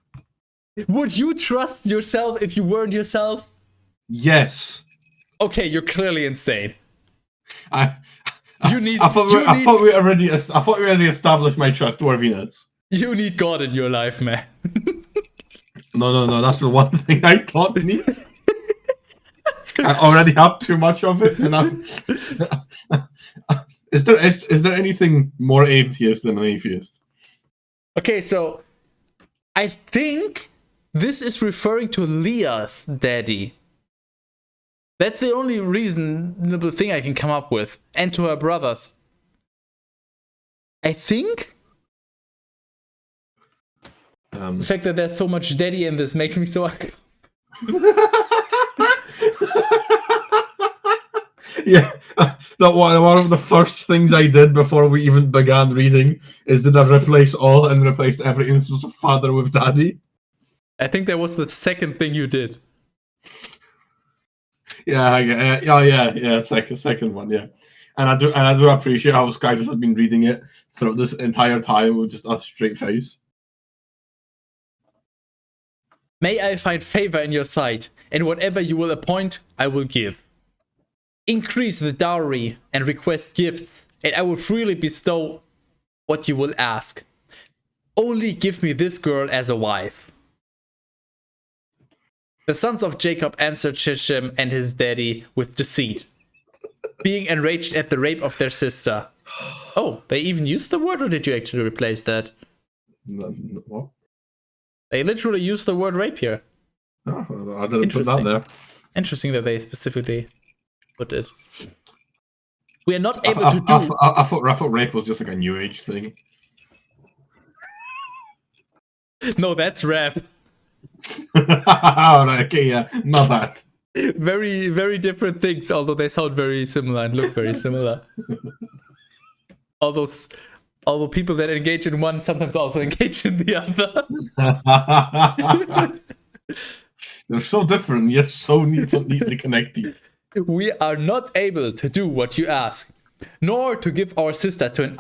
Would you trust yourself if you weren't yourself? Yes. Okay, you're clearly insane. I thought we already established my trustworthiness. You need God in your life, man. No. That's the one thing I don't need. I already have too much of it, and is there anything more atheist than an atheist? Okay, so I think this is referring to Leah's daddy. That's the only reasonable thing I can come up with, and to her brothers. I think. The fact that there's so much daddy in this makes me so. Yeah, that one of the first things I did before we even began reading is did I replace all and replaced every instance of father with daddy. I think that was the second thing you did. Yeah. Second one, yeah. And I do appreciate how Sky just has been reading it throughout this entire time with just a straight face. May I find favor in your sight, and whatever you will appoint, I will give. Increase the dowry and request gifts, and I will freely bestow what you will ask. Only give me this girl as a wife. The sons of Jacob answered Shechem and his daddy with deceit, being enraged at the rape of their sister. Oh, they even used the word, or did you actually replace that? What? They literally used the word rape here. Oh, I didn't put that there. Interesting that they specifically put it. We are not able to do... I thought rape was just like a new age thing. No, that's rap. Okay, yeah, my bad. Very, very different things, although they sound very similar and look very similar. all the people that engage in one sometimes also engage in the other. They're so different, yet so neatly connected. We are not able to do what you ask, nor to give our sister to an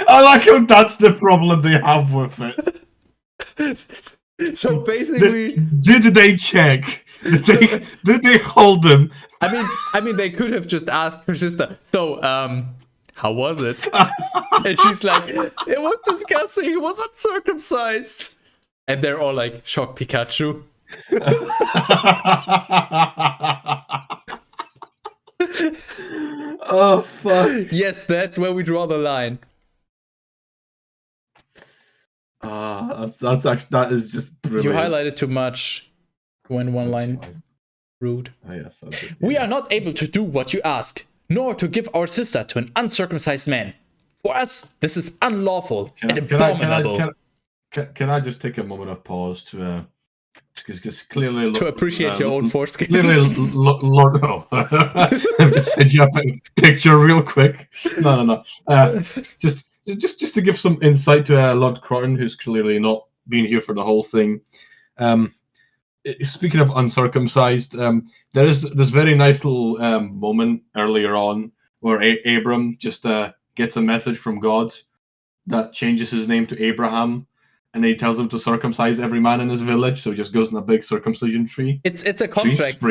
I like how that's the problem they have with it. So basically, did they check? Did they hold them? I mean, they could have just asked her sister. So, how was it? And she's like, it was disgusting. He was uncircumcised. And they're all like, shock Pikachu. Oh fuck! Yes, that's where we draw the line. That is just brilliant. You highlighted too much. When one line, fine. Rude. Oh, yes, I did, yeah. We are not able to do what you ask, nor to give our sister to an uncircumcised man. For us, this is unlawful and abominable. Can I just take a moment of pause to because clearly to appreciate your own foreskin. Clearly, Lord. Oh. I've just sent you up a picture real quick. No. Just to give some insight to Lord Croton, who's clearly not been here for the whole thing. Speaking of uncircumcised, there is this very nice little moment earlier on where Abram just gets a message from God that changes his name to Abraham. And he tells him to circumcise every man in his village, so he just goes in a big circumcision tree. It's a contract.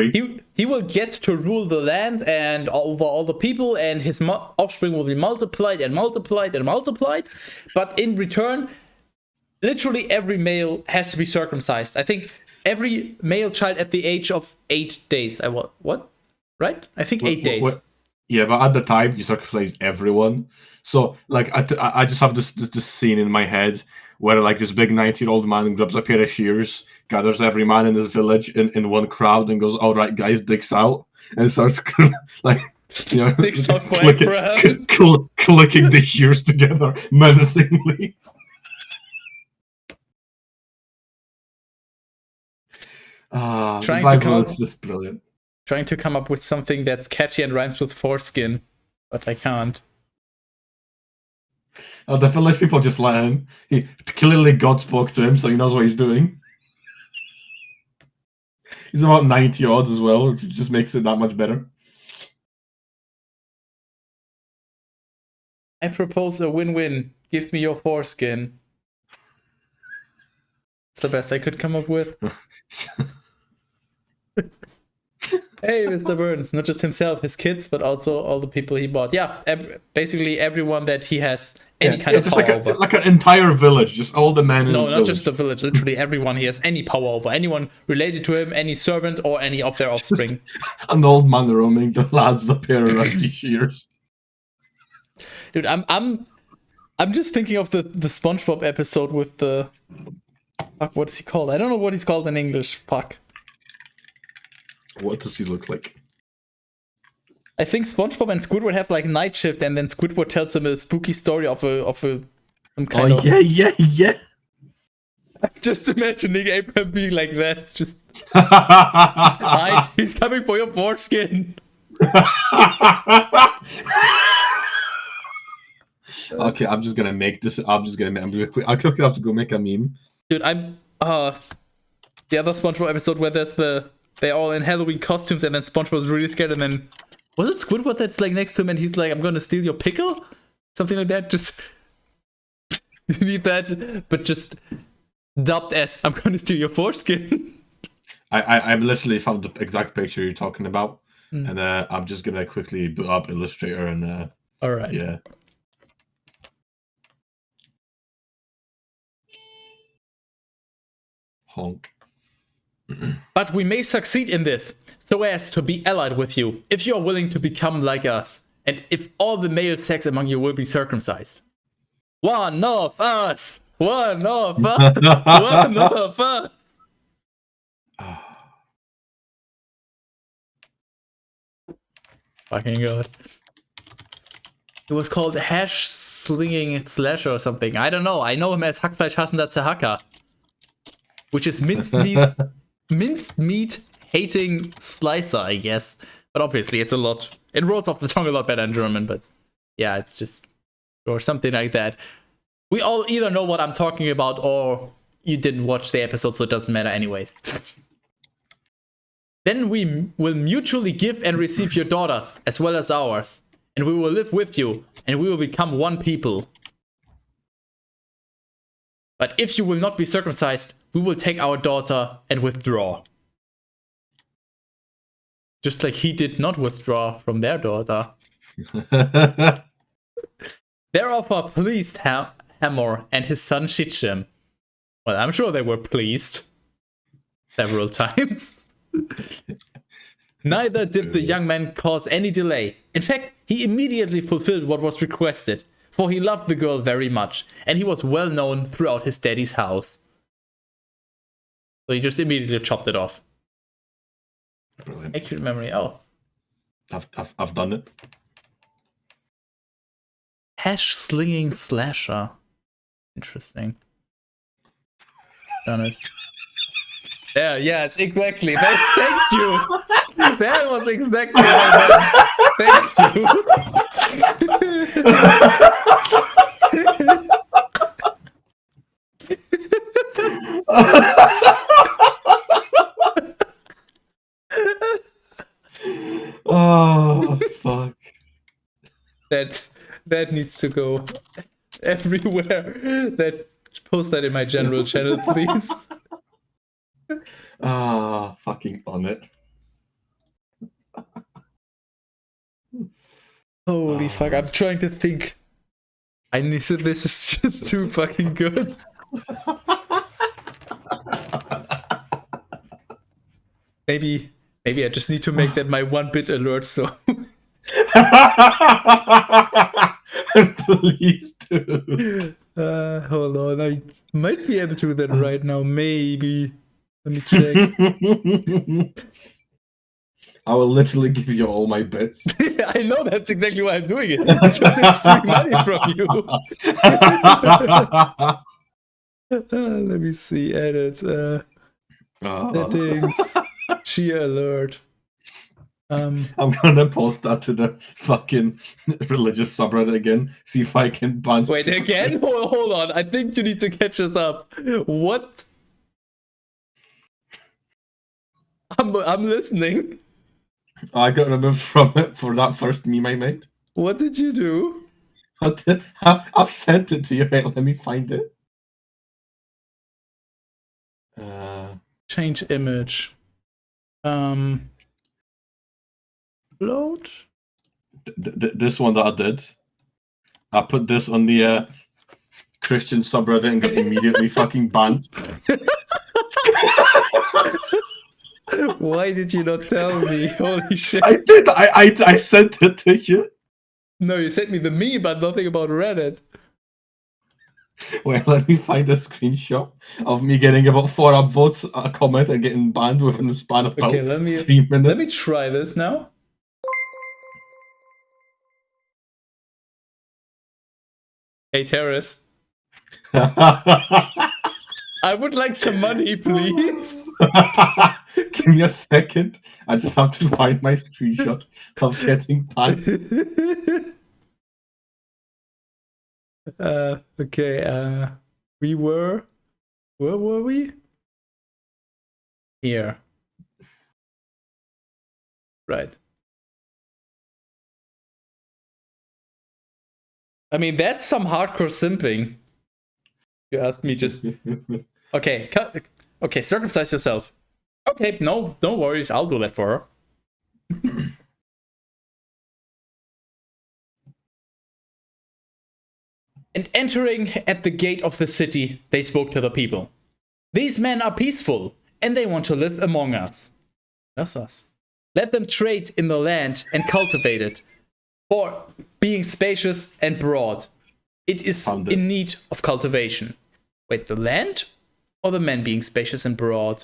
He will get to rule the land and over all the people, and his offspring will be multiplied and multiplied and multiplied. But in return, literally every male has to be circumcised. I think every male child at the age of 8 days. What? Right? I think 8 days. Yeah, but at the time you circumcised everyone. So like I just have this scene in my head where like this big 90-year-old man grabs a pair of shears, gathers every man in his village in one crowd, and goes, "All right, guys, dicks out," and starts like, you know, clicking the shears together menacingly. Just brilliant. Trying to come up with something that's catchy and rhymes with foreskin, but I can't. The village people just let him. Clearly God spoke to him, so he knows what he's doing. He's about 90 odds as well, which just makes it that much better. I propose a win-win. Give me your foreskin. It's the best I could come up with. Hey, Mr. Burns, not just himself, his kids, but also all the people he bought. Yeah, basically everyone that he has any kind of power over. Like an entire village, just all the men in his village. No, not just the village, literally everyone he has any power over. Anyone related to him, any servant, or any of their offspring. An old man roaming the lads with a pair of rusty shears. Dude, I'm just thinking of the SpongeBob episode with the... Fuck, what is he called? I don't know what he's called in English. Fuck. What does he look like? I think SpongeBob and Squidward have like night shift, and then Squidward tells him a spooky story of some kind of. Yeah. I'm just imagining Abraham being like that. Just hide. He's coming for your foreskin. Okay, I'm just gonna make this. I'm gonna quick. I'll quickly have to go make a meme. Dude, I'm the other SpongeBob episode where they're all in Halloween costumes, and then SpongeBob's really scared, and then was it Squidward that's like next to him, and he's like, "I'm gonna steal your pickle," something like that. Just you need that, but just dubbed as "I'm gonna steal your foreskin." I literally found the exact picture you're talking about, and I'm just gonna quickly boot up Illustrator and all right, yeah. Honk. But we may succeed in this, so as to be allied with you, if you are willing to become like us, and if all the male sex among you will be circumcised. One of us! One of us! One of us! Fucking god. It was called Hash Slinging Slasher or something. I don't know. I know him as Hackfleisch Hassender Zerhacker. Which is minced meat hating slicer, I guess. But obviously, it rolls off the tongue a lot better in German. But yeah, it's just or something like that. We all either know what I'm talking about, or you didn't watch the episode, so it doesn't matter anyways. Then we will mutually give and receive your daughters, as well as ours. And we will live with you, and we will become one people. But if you will not be circumcised, we will take our daughter and withdraw. Just like he did not withdraw from their daughter. Thereafter pleased Hamor and his son Shitchem. Well, I'm sure they were pleased. Several times. Neither did the young man cause any delay. In fact, he immediately fulfilled what was requested, for he loved the girl very much, and he was well known throughout his daddy's house. So he just immediately chopped it off. Brilliant. Accurate memory. Oh, I've done it. Hash slinging slasher. Interesting. Done it. Yeah, it's exactly. Thank you. That was exactly what I Thank you. Oh, fuck. That needs to go everywhere. Post that in my general channel, please. Fucking on it. Holy fuck, I'm trying to think. I knew this is just too fucking good. Maybe I just need to make that my 1-bit alert, so. Please do. Hold on, I might be able to do that right now, maybe. Let me check. I will literally give you all my bits. I know, that's exactly why I'm doing it. Because it's free money from you. Let me see, edit. Settings. Cheer alert. I'm gonna post that to the fucking religious subreddit again. See if I can ban. Wait, again? Hold on. I think you need to catch us up. What? I'm listening. I got removed from it for that first meme I made. What did you do? I've sent it to you. Wait, let me find it. Change image. Load. This one that I did. I put this on the Christian subreddit and got immediately fucking banned. Why did you not tell me? Holy shit. I did. I sent it to you. No, you sent me the meme, but nothing about Reddit. Well, let me find a screenshot of me getting about 4 upvotes, a comment, and getting banned within the span of about 3 minutes. Let me try this now. Hey, Terrace. I would like some money, please. Give me a second. I just have to find my screenshot of getting banned. Okay, where were we? Here. Right. I mean, that's some hardcore simping. You asked me just... Okay, okay, circumcise yourself. Okay, no worries, I'll do that for her. And entering at the gate of the city, they spoke to the people. These men are peaceful, and they want to live among us. That's us. Let them trade in the land and cultivate it, for being spacious and broad. It is in need of cultivation. Wait, the land? Or the men being spacious and broad?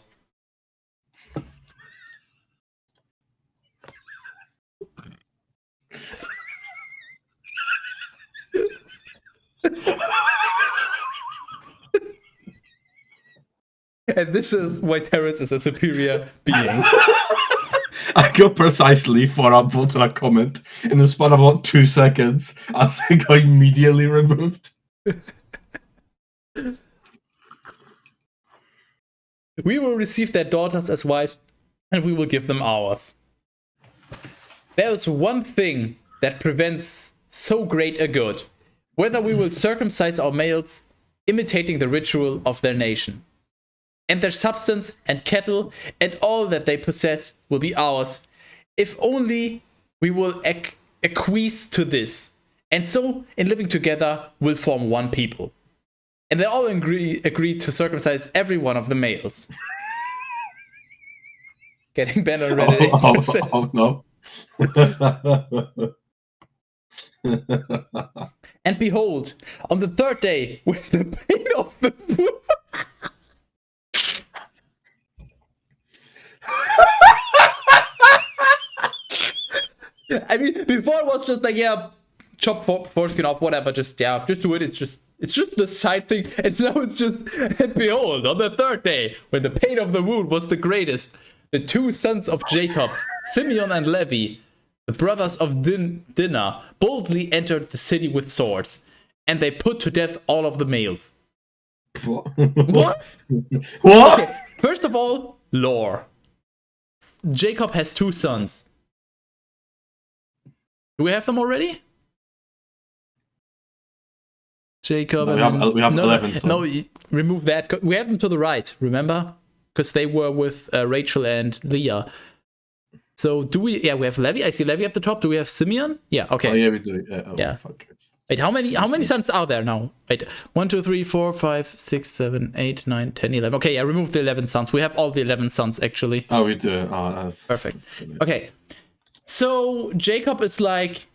And this is why Terrence is a superior being. I got precisely 4 upvotes and a comment in the span of about 2 seconds as I got immediately removed. We will receive their daughters as wives, and we will give them ours. There is one thing that prevents so great a good, whether we will circumcise our males, imitating the ritual of their nation. And their substance and cattle and all that they possess will be ours, if only we will acquiesce to this. And so, in living together, we'll form one people. And they all agreed to circumcise every one of the males. Getting better on Reddit. Oh no. And behold, on the third day, with the pain of the womb. I mean, before it was just like, yeah, chop foreskin off, whatever, just do it. It's just the side thing. And now it's just, and behold, on the third day, when the pain of the wound was the greatest, the 2 sons of Jacob, Simeon and Levi, the brothers of Dinah, boldly entered the city with swords, and they put to death all of the males. What? What? Okay, first of all, lore. Jacob has 2 sons. Do we have them already? Jacob we have 11 sons. No, remove that. We have them to the right, remember? Because they were with Rachel and Leah. So do we? Yeah, we have Levi. I see Levi at the top. Do we have Simeon? Yeah. Okay. Oh yeah, we do. Yeah. Fuck it. Wait, how many sons are there now? Wait, 1, 2, 3, 4, 5, 6, 7, 8, 9, 10, 11. Okay, I removed the 11 sons. We have all the 11 sons actually. Oh, we do. Perfect. Okay, so Jacob is like,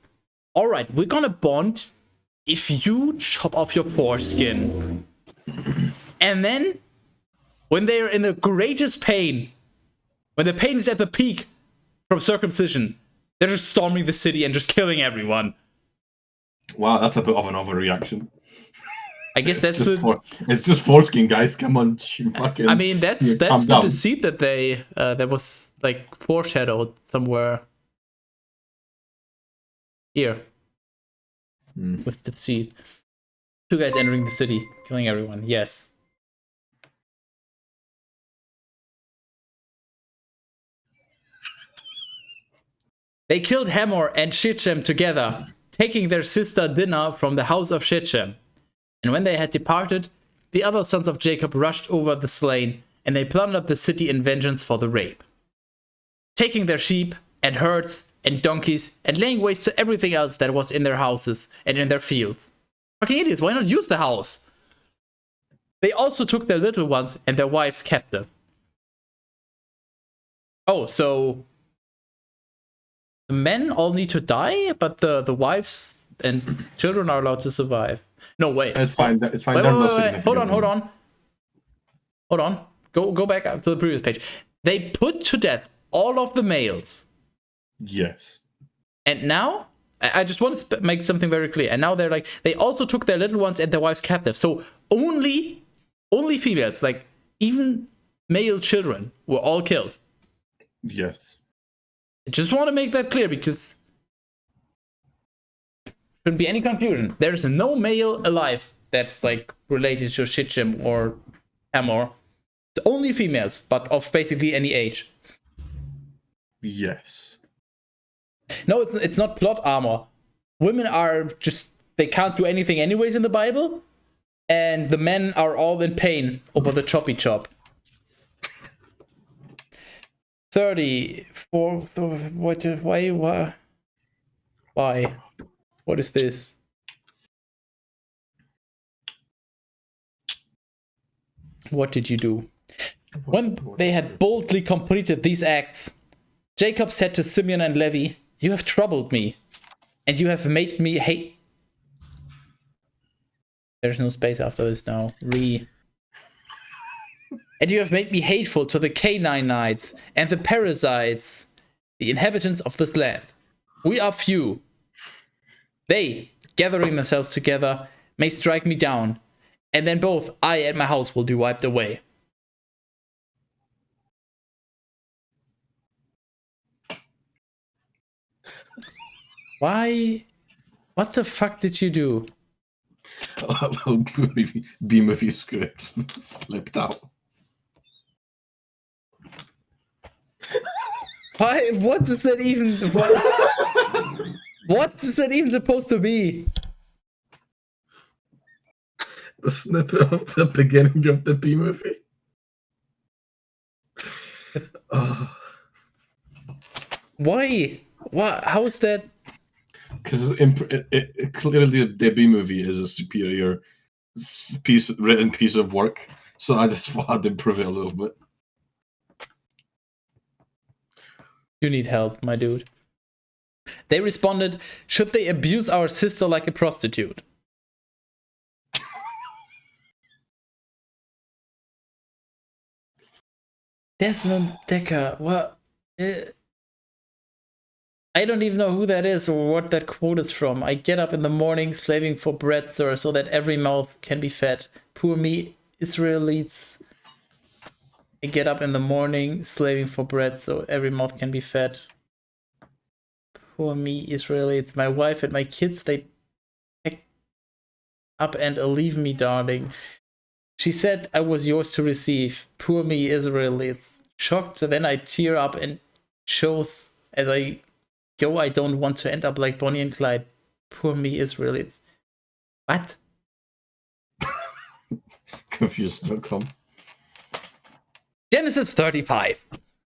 all right, we're gonna bond if you chop off your foreskin, and then when they are in the greatest pain, when the pain is at the peak from circumcision, they're just storming the city and just killing everyone. Wow, that's a bit of an overreaction. I guess that's it's just foreskin, guys. Come on, fucking. I mean, that's the deceit that they that was like foreshadowed somewhere here with the deceit. 2 guys entering the city, killing everyone. Yes. They killed Hamor and Shechem together, taking their sister Dinah from the house of Shechem. And when they had departed, the other sons of Jacob rushed over the slain, and they plundered the city in vengeance for the rape, taking their sheep and herds and donkeys and laying waste to everything else that was in their houses and in their fields. Fucking idiots, why not use the house? They also took their little ones and their wives captive. Oh, so the men all need to die, but the wives and children are allowed to survive. No, wait. It's fine. It's fine. Wait. Hold on. Go back up to the previous page. They put to death all of the males. Yes. And now, I just want to make something very clear. And now they're like, they also took their little ones and their wives captive. So only females, like even male children, were all killed. Yes. I just want to make that clear because shouldn't be any confusion. There's no male alive that's like related to Shechem or Hamor. It's only females, but of basically any age. Yes. No, it's not plot armor. Women are just, they can't do anything anyways in the Bible, and the men are all in pain over the choppy chop. 34. Why? What is this? What did you do? When they had boldly completed these acts, Jacob said to Simeon and Levi, "You have troubled me, and you have made me hate." There's no space after this now. And you have made me hateful to the Canaanites and the Perizzites, the inhabitants of this land. We are few. They, gathering themselves together, may strike me down, and then both I and my house will be wiped away. Why? What the fuck did you do? B-movie script slipped out. Why? What is that even? What is that even supposed to be? The snippet of the beginning of the B-movie. Why? What? How is that? Because clearly the B-movie is a superior written piece of work, so I just thought I'd improve it a little bit. You need help, my dude. They responded, should they abuse our sister like a prostitute? Desmond Decker, what? I don't even know who that is or what that quote is from. I get up in the morning slaving for bread, sir, so that every mouth can be fed. Poor me, Israelites. I get up in the morning slaving for bread, so every mouth can be fed. Poor me, Israelites. My wife and my kids, they pick up and leave me, darling. She said I was yours to receive. Poor me, Israelites. Shocked, then I tear up and shows as I go, I don't want to end up like Bonnie and Clyde. Poor me, Israelites. What? Confused.com. Genesis 35.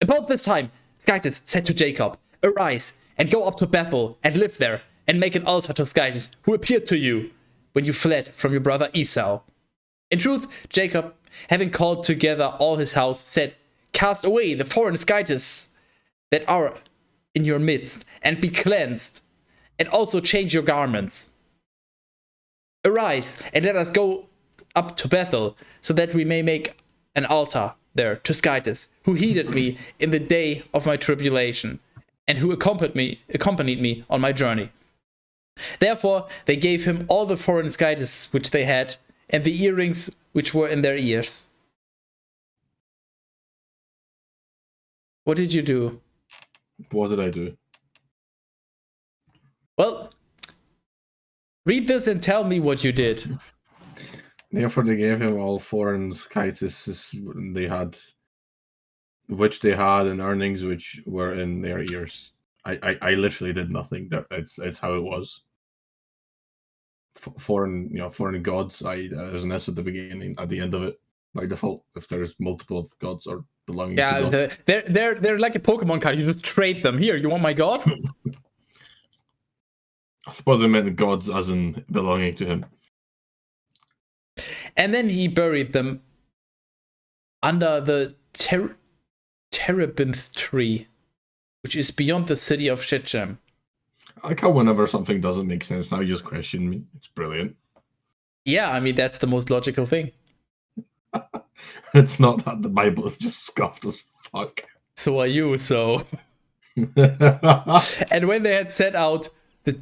About this time, Skytus said to Jacob, arise and go up to Bethel and live there and make an altar to Skytus, who appeared to you when you fled from your brother Esau. In truth, Jacob, having called together all his house, said, cast away the foreign Skytus that are in your midst, and be cleansed, and also change your garments. Arise, and let us go up to Bethel, so that we may make an altar there to Skytus, who heeded me in the day of my tribulation, and who accompanied me on my journey. Therefore they gave him all the foreign Skytus which they had, and the earrings which were in their ears. What did you do? What did I do? Well, read this and tell me what you did. Therefore they gave him all foreign Skytus which they had, and earnings which were in their ears. I literally did nothing. It's how it was. Foreign gods. There's an S at the beginning, at the end of it, by default. If there's multiple gods or belonging to God. They're like a Pokemon card. You just trade them. Here, you want my god? I suppose they meant gods as in belonging to him. And then he buried them under the terebinth tree, which is beyond the city of Shechem. I like how whenever something doesn't make sense, now you just question me. It's brilliant. Yeah, I mean, that's the most logical thing. It's not that the Bible is just scuffed as fuck. So are you, so. And when they had set out the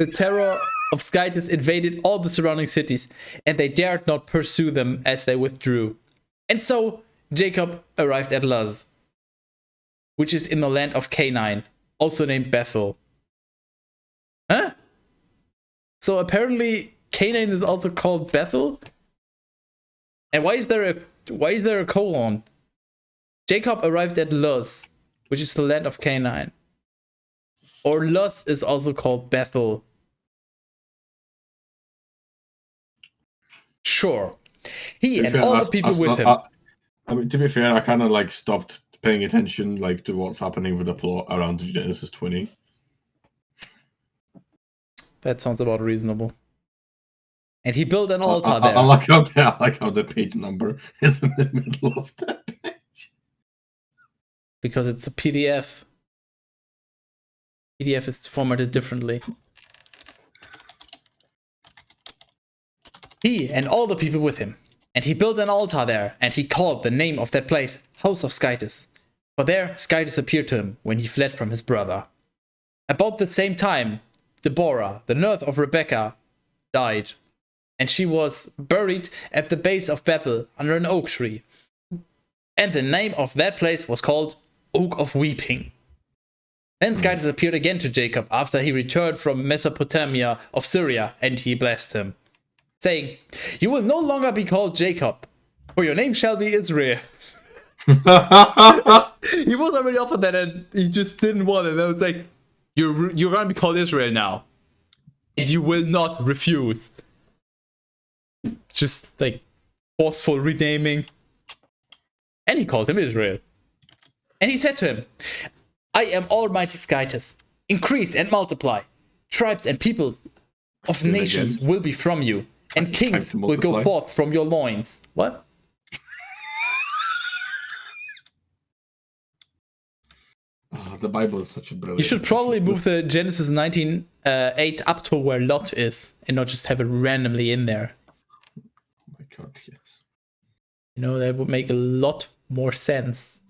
terror of Skytus invaded all the surrounding cities, and they dared not pursue them as they withdrew. And so Jacob arrived at Luz, which is in the land of Canaan, also named Bethel. Huh? So apparently Canaan is also called Bethel? And why is there a colon? Jacob arrived at Luz, which is the land of Canaan. Or Luz is also called Bethel. Sure. He and all the people with him. I mean, to be fair, I kind of stopped paying attention to what's happening with the plot around Genesis 20. That sounds about reasonable. And he built an altar there. I like how the page number is in the middle of that page. Because it's a PDF. PDF is formatted differently. He and all the people with him. And he built an altar there, and he called the name of that place House of Skytus. For there Skytus appeared to him when he fled from his brother. About the same time, Deborah, the nurse of Rebekah, died, and she was buried at the base of Bethel under an oak tree. And the name of that place was called Oak of Weeping. Then Skytus appeared again to Jacob after he returned from Mesopotamia of Syria, and he blessed him, saying, "You will no longer be called Jacob, for your name shall be Israel." He was already offered that, and he just didn't want it. I was like, you're gonna be called Israel now, and you will not refuse. Just like forceful renaming. And he called him Israel. And he said to him, "I am Almighty Skytus. Increase and multiply. Tribes and peoples of nations will be from you, and kings will go forth from your loins." What? Oh, the Bible is such a brilliant. You should probably move the Genesis 19:8 up to where Lot is, and not just have it randomly in there. Oh my god, yes. You know, that would make a lot more sense.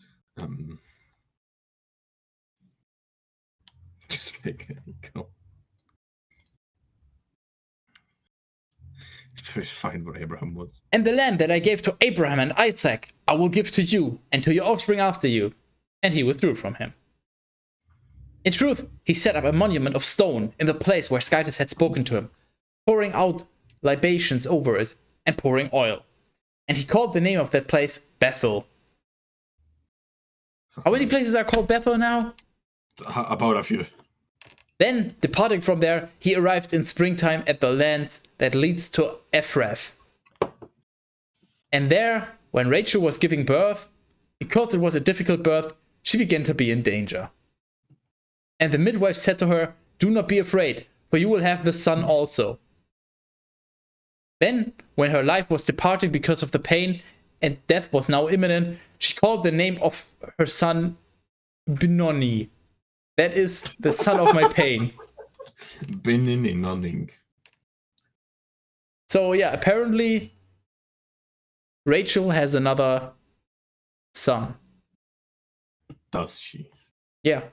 Just make it go. It's fine where Abraham was. "And the land that I gave to Abraham and Isaac, I will give to you and to your offspring after you." And he withdrew from him. In truth, he set up a monument of stone in the place where Skytus had spoken to him, pouring out libations over it and pouring oil. And he called the name of that place Bethel. How many places are called Bethel now? About a few. Then, departing from there, he arrived in springtime at the land that leads to Ephrath. And there, when Rachel was giving birth, because it was a difficult birth, she began to be in danger. And the midwife said to her, "Do not be afraid, for you will have the son also." Then, when her life was departing because of the pain, and death was now imminent, she called the name of her son Benoni. That is the son of my pain. Benoni. So yeah, apparently Rachel has another son. Does she? Yeah.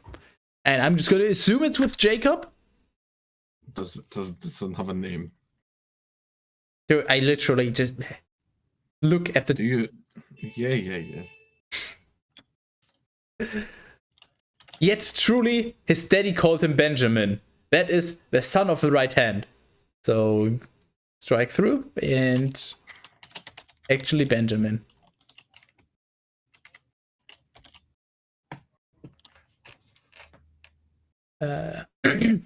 And I'm just going to assume it's with Jacob. Does doesn't have a name? Dude, I literally just look at the... Do you... Yeah. Yet truly, his daddy called him Benjamin. That is the son of the right hand. So, strike through, and actually Benjamin.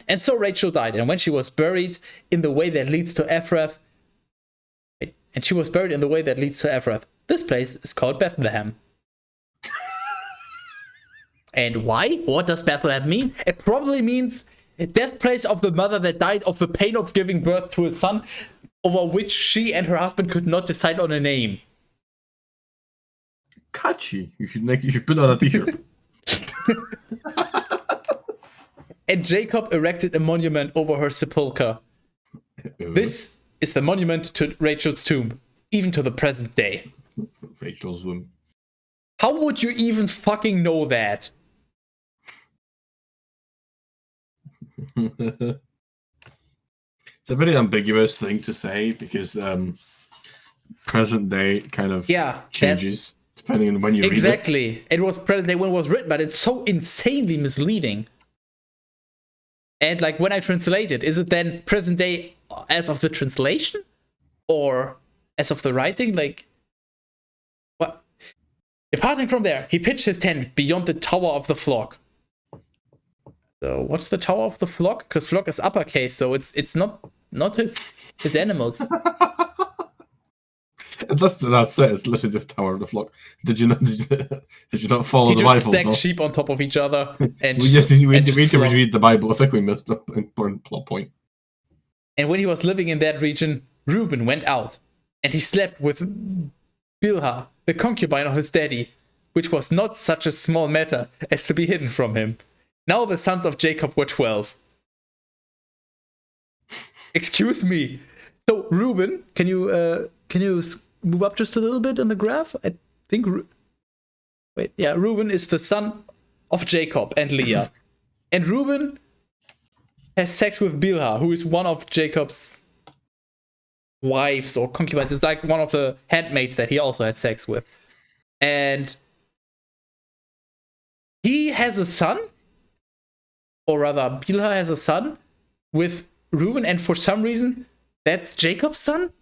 And so Rachel died, and when she was buried in the way that leads to Ephrath, this place is called Bethlehem. And why? What does Bethlehem mean? It probably means death place of the mother that died of the pain of giving birth to a son, over which she and her husband could not decide on a name. Catchy. You should put on a t-shirt. And Jacob erected a monument over her sepulchre. This is the monument to Rachel's tomb, even to the present day. Rachel's womb. How would you even fucking know that? It's a very ambiguous thing to say because present day kind of changes depending on when you read it. Exactly. It was present day when it was written, but it's so insanely misleading. And like when I translate it, is it then present day as of the translation? Or as of the writing? Like, what? Departing from there, he pitched his tent beyond the tower of the flock. So what's the tower of the flock? Because flock is uppercase, so it's not his animals. That's it. It's literally just tower of the flock. Did you not follow the Bible? He just stacked sheep on top of each other. And we need to read the Bible. I think we missed the important plot point. And when he was living in that region, Reuben went out, and he slept with Bilhah, the concubine of his daddy, which was not such a small matter as to be hidden from him. Now the sons of Jacob were 12. Excuse me. So Reuben, can you move up just a little bit in the graph? I think. Reuben is the son of Jacob and Leah, and Reuben has sex with Bilhah, who is one of Jacob's wives or concubines. It's like one of the handmaids that he also had sex with, and he has a son or rather, Bilhah has a son with Reuben, and for some reason, that's Jacob's son?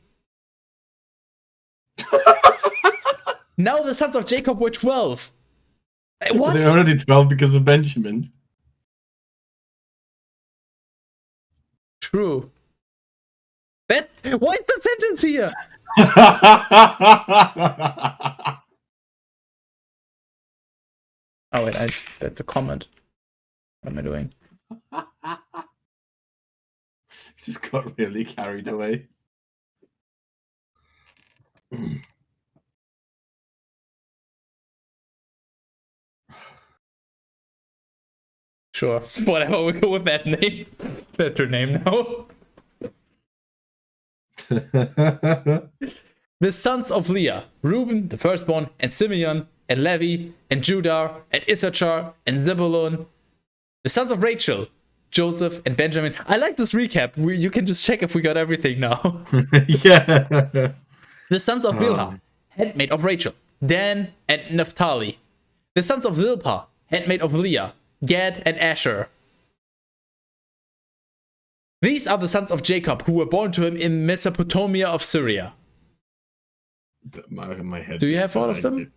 Now the sons of Jacob were 12. What? They're already 12 because of Benjamin. True. Why is the sentence here? Oh wait, that's a comment. What am I doing? Just got really carried away. Sure, whatever, we'll go with that name. That's her name now. The sons of Leah, Reuben, the firstborn, and Simeon, and Levi, and Judah, and Issachar, and Zebulun. The sons of Rachel, Joseph, and Benjamin. I like this recap. You can just check if we got everything now. Yeah. The sons of Bilhah, handmaid of Rachel, Dan and Naphtali. The sons of Zilpah, handmaid of Leah, Gad and Asher. These are the sons of Jacob who were born to him in Mesopotamia of Syria. My head. Do you have all of them?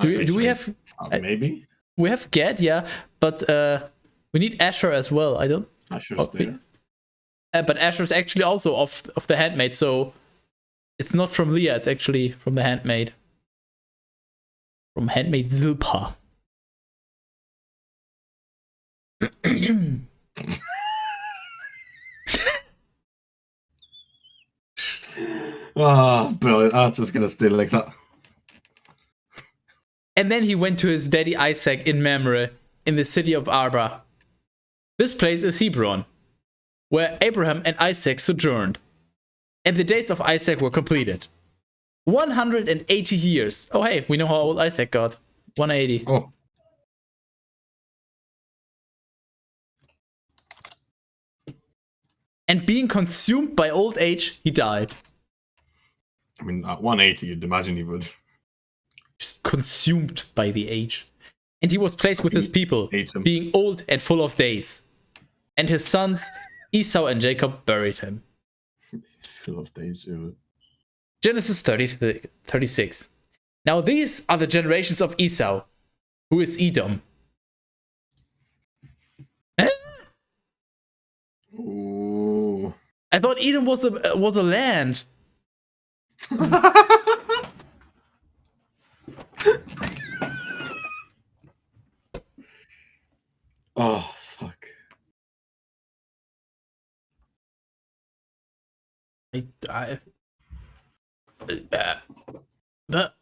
Do we have? Maybe. We have Gad, yeah, but we need Asher as well. I don't. Asher's there. But Asher's actually also of the handmaid, so it's not from Leah. It's actually from the handmaid. From handmaid Zilpah. Oh, brilliant. I was just gonna stay like that. And then he went to his daddy Isaac in Mamre, in the city of Arba. This place is Hebron, where Abraham and Isaac sojourned. And the days of Isaac were completed. 180 years. Oh hey, we know how old Isaac got. 180. Oh. And being consumed by old age, he died. I mean, at 180, you'd imagine he would. Just consumed by the age. And he was placed with his people, being old and full of days. And his sons, Esau and Jacob, buried him. Full of days, yeah. Genesis 36. Now these are the generations of Esau, who is Edom. Ooh. I thought Edom was a land. Oh, fuck. But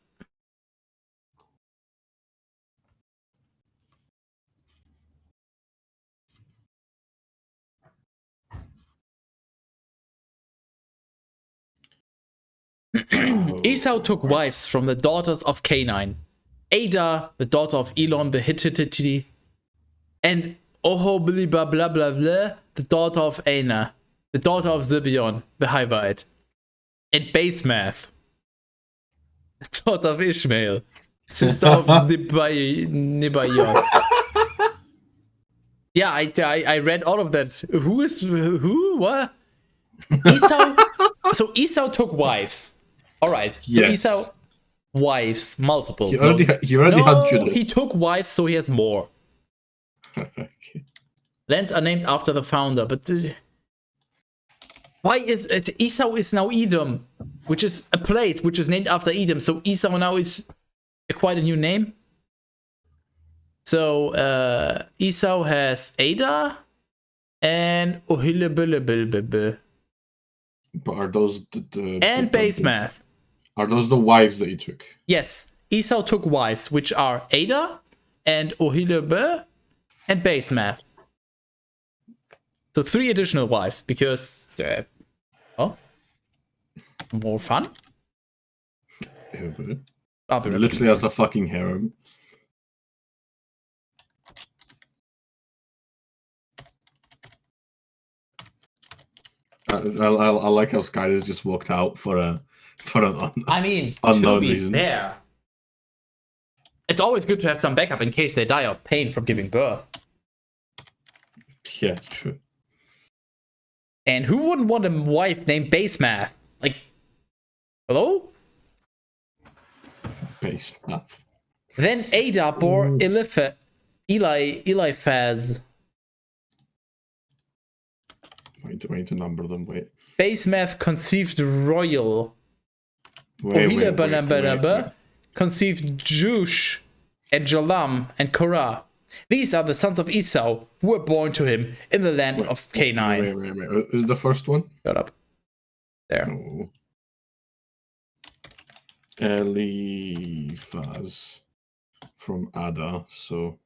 Esau took wives from the daughters of Canaan, Ada, the daughter of Elon the Hittite, and Ohobli blah blah blah blah, the daughter of Anah, the daughter of Zibeon the Hivite, and Basemath, the daughter of Ishmael, sister of Nebaioth. Yeah, I read all of that. Who? What? Esau. So Esau took wives. All right. So yes. Esau, wives, multiple. He already had Judah. He took wives, so he has more. Okay. Lands are named after the founder, but why is it? Esau is now Edom, which is a place which is named after Edom. So Esau now is quite a new name. So Esau has Ada and Ohilibelebelbebe. But are those and Basemath? Are those the wives that he took? Yes, Esau took wives, which are Ada and Ohilibel and Basemath. So 3 additional wives because more fun. Literally has a fucking harem. I like how Skyler's just walked out for an unknown reason. Fair, it's always good to have some backup in case they die of pain from giving birth. Yeah, true. And who wouldn't want a wife named Base Math? Like, hello? Base Math. Then Ada bore Eliphaz. Wait to number them, wait. Base Math conceived Royal. Wait. Conceived Jush and Jalam and Korah. These are the sons of Esau who were born to him in the land of Canaan. Wait. Is the first one? Shut up. There. No. Eliphaz from Ada, so...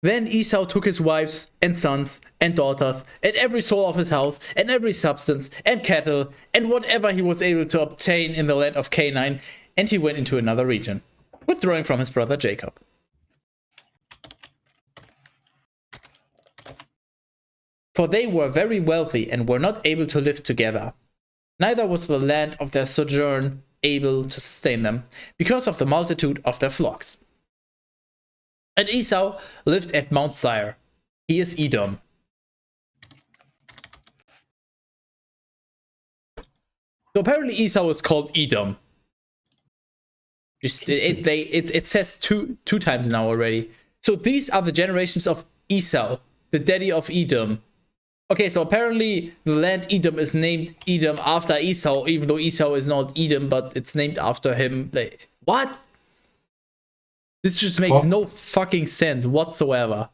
Then Esau took his wives and sons and daughters and every soul of his house and every substance and cattle and whatever he was able to obtain in the land of Canaan, and he went into another region, withdrawing from his brother Jacob. For they were very wealthy and were not able to live together. Neither was the land of their sojourn able to sustain them, because of the multitude of their flocks. And Esau lived at Mount Seir. He is Edom. So apparently Esau is called Edom. It says two times now already. So these are the generations of Esau, the daddy of Edom. Okay, so apparently the land Edom is named Edom after Esau, even though Esau is not Edom, but it's named after him. Like, what? This just makes no fucking sense whatsoever.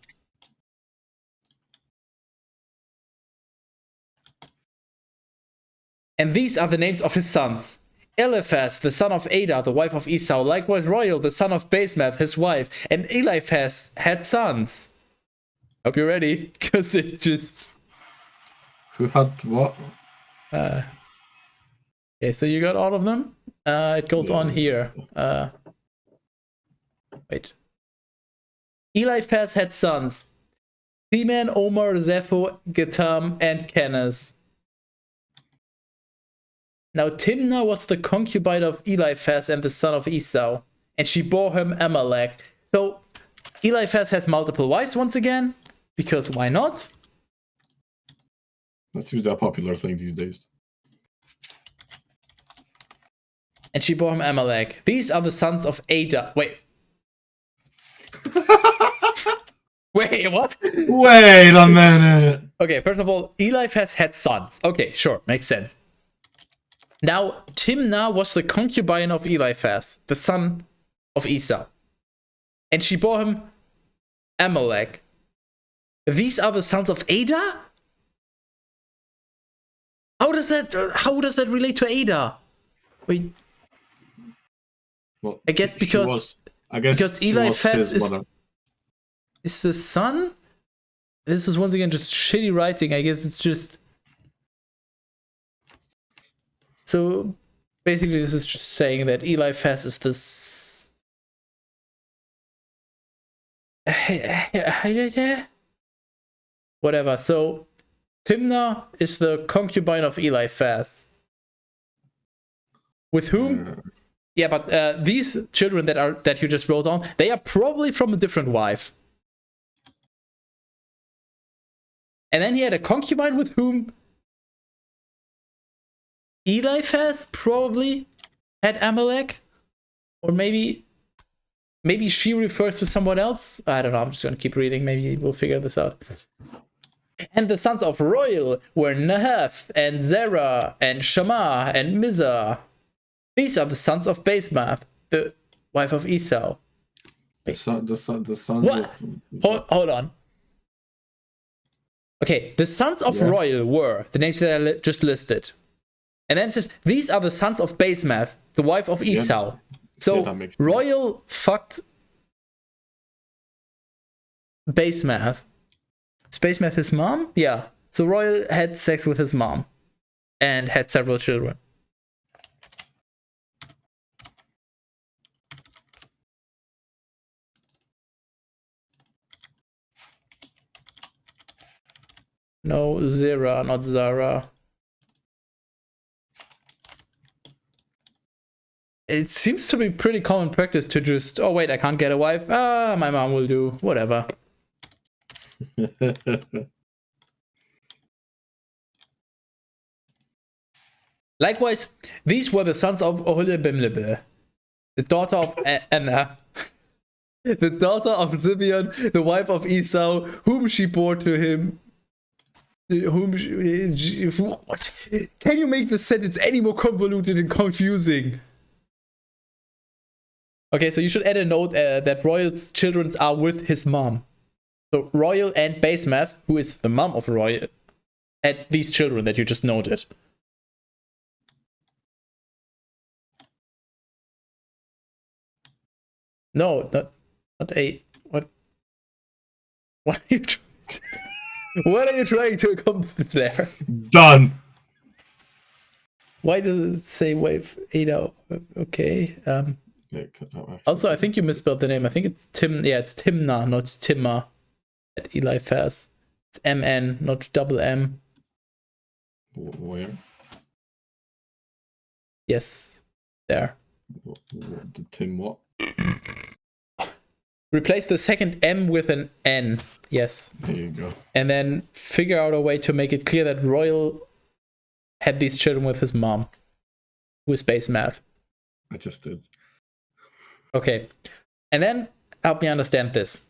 And these are the names of his sons. Eliphaz, the son of Ada, the wife of Esau, likewise Royal, the son of Basemath, his wife, and Eliphaz had sons. Hope you're ready, because it just... Who had what? Okay, so you got all of them? It goes on here. Wait. Eliphaz had sons. Theman, Omar, Zepho, Getam, and Kenaz. Now Timnah was the concubine of Eliphaz and the son of Esau, and she bore him Amalek. So Eliphaz has multiple wives once again, because why not? That seems a popular thing these days. And she bore him Amalek. These are the sons of Ada. Wait. Wait, what? Wait a minute. Okay, first of all, Eliphaz had sons. Okay, sure, makes sense. Now, Timnah was the concubine of Eliphaz, the son of Esau. And she bore him Amalek. These are the sons of Ada? How does that relate to Ada? Wait. Well, I guess because Eliphaz is the son? This is once again just shitty writing. I guess it's just... So basically this is just saying that Eliphaz is this... Whatever. So Timnah is the concubine of Eliphaz. With whom? Yeah, but these children that you just wrote on, they are probably from a different wife. And then he had a concubine with whom Eliphaz probably had Amalek, or maybe she refers to someone else. I don't know. I'm just gonna keep reading. Maybe we'll figure this out. And the sons of Royal were Nahath and Zerah and Shammah and Mizah. These are the sons of Basemath, the wife of Esau. The sons what? Hold on. Okay, the sons of Royal were the names that I just listed. And then it says, these are the sons of Basemath, the wife of Esau. So Royal fucked Basemath. Is Basemath his mom? Yeah. So Royal had sex with his mom and had several children. No, Zara, not Zara. It seems to be pretty common practice to just, oh wait, I can't get a wife. Ah, my mom will do, whatever. Likewise, these were the sons of Oholibimlibe, the daughter of Anna, the daughter of Zibeon, the wife of Esau, whom she bore to him. What? Can you make this sentence any more convoluted and confusing? Okay, so you should add a note that Royal's children are with his mom. So Royal and Basemath, who is the mom of Royal, had these children that you just noted. No, not a what? What are you trying to, what are you trying to accomplish there? Done. Why does it say wave 8 out? Okay. Also, I think you misspelled the name. I think it's Tim. Yeah, it's Timna, not Timma. At Eliphaz. It's MN, not double M. Where? Yes, there. The Tim what? Replace the second M with an N. Yes. There you go. And then figure out a way to make it clear that Royal had these children with his mom, who is Basemath. I just did. Okay. And then help me understand this.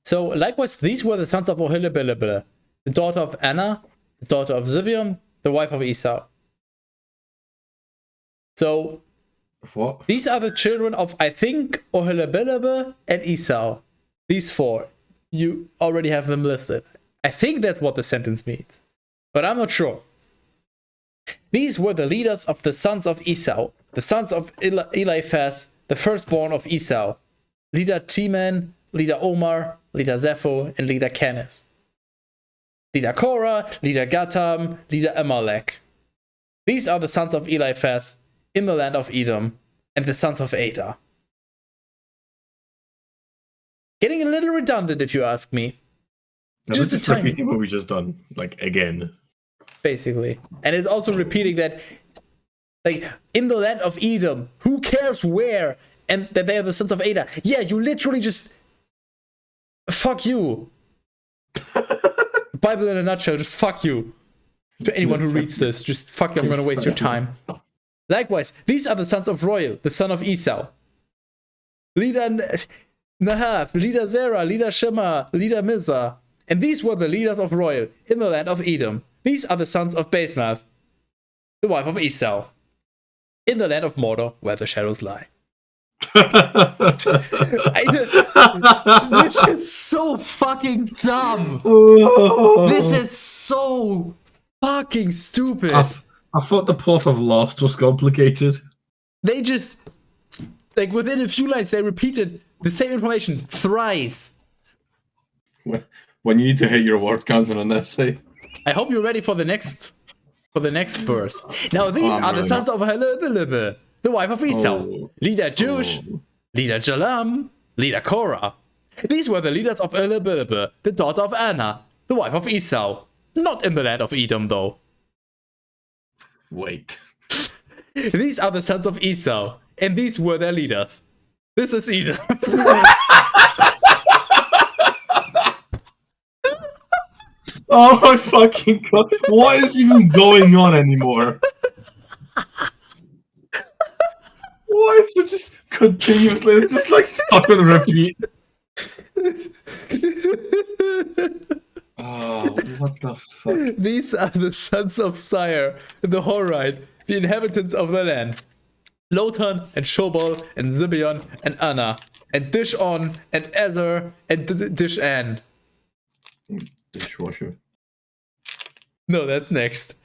So, likewise, these were the sons of Oholibilibile, the daughter of Anna, the daughter of Zibeon, the wife of Esau. So, what? These are the children of, I think, Oholibilibile and Esau. These four. You already have them listed. I think that's what the sentence means, but I'm not sure. These were the leaders of the sons of Esau, the sons of Eliphaz, the firstborn of Esau. Leader Teman, leader Omar, leader Zepho, and leader Kenes. Leader Korah, leader Gatam, leader Amalek. These are the sons of Eliphaz in the land of Edom, and the sons of Ada. Getting a little redundant, if you ask me. Now, just a tiny repeating what we just done, like again. Basically. And it's also repeating that, like, in the land of Edom, who cares where, and that they are the sons of Ada. Yeah, you literally just... Fuck you. Bible in a nutshell, just fuck you. To anyone who reads this, just fuck you, I'm gonna waste your time. Likewise, these are the sons of Royal, the son of Esau. Leader Nahath, leader Zerah, leader Shema, leader Mizah. And these were the leaders of Royal in the land of Edom. These are the sons of Basemath, the wife of Esau, in the land of Mordor, where the shadows lie. This is so fucking dumb. This is so fucking stupid. I thought the plot of Lost was complicated. They just, like, within a few lines, they repeated the same information thrice. When you need to hit your word count in an essay. I hope you're ready for the next verse. Now these are the sons of Oholibilibile, the wife of Esau. Leader Jush, leader Jalam, leader Korah. These were the leaders of Oholibilibile, the daughter of Anna, the wife of Esau. Not in the land of Edom, though. Wait. These are the sons of Esau, and these were their leaders. This is Edom. Oh my fucking god. What is even going on anymore? Why is it just continuously, it's just like stuck on repeat? Oh, what the fuck? These are the sons of Sire, the Horite, the inhabitants of the land. Lotan and Shobal and Zibeon and Anna and Dishon and Ezer and Dishan. Dishwasher. No, that's next.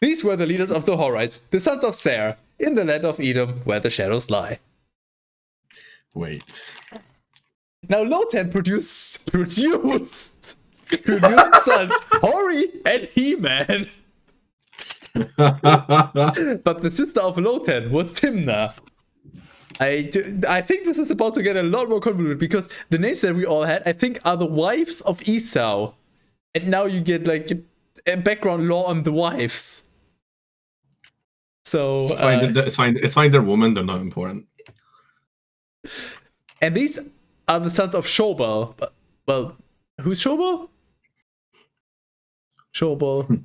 These were the leaders of the Horites, the sons of Ser, in the land of Edom, where the shadows lie. Wait. Now Lotan produced sons, Hori and He-Man. But the sister of Lotan was Timna. I think this is about to get a lot more convoluted because the names that we all had, I think, are the wives of Esau. And now you get like a background lore on the wives. So it's fine. They're women. They're not important. And these are the sons of Shobal. Well, who's Shobal? Shobal.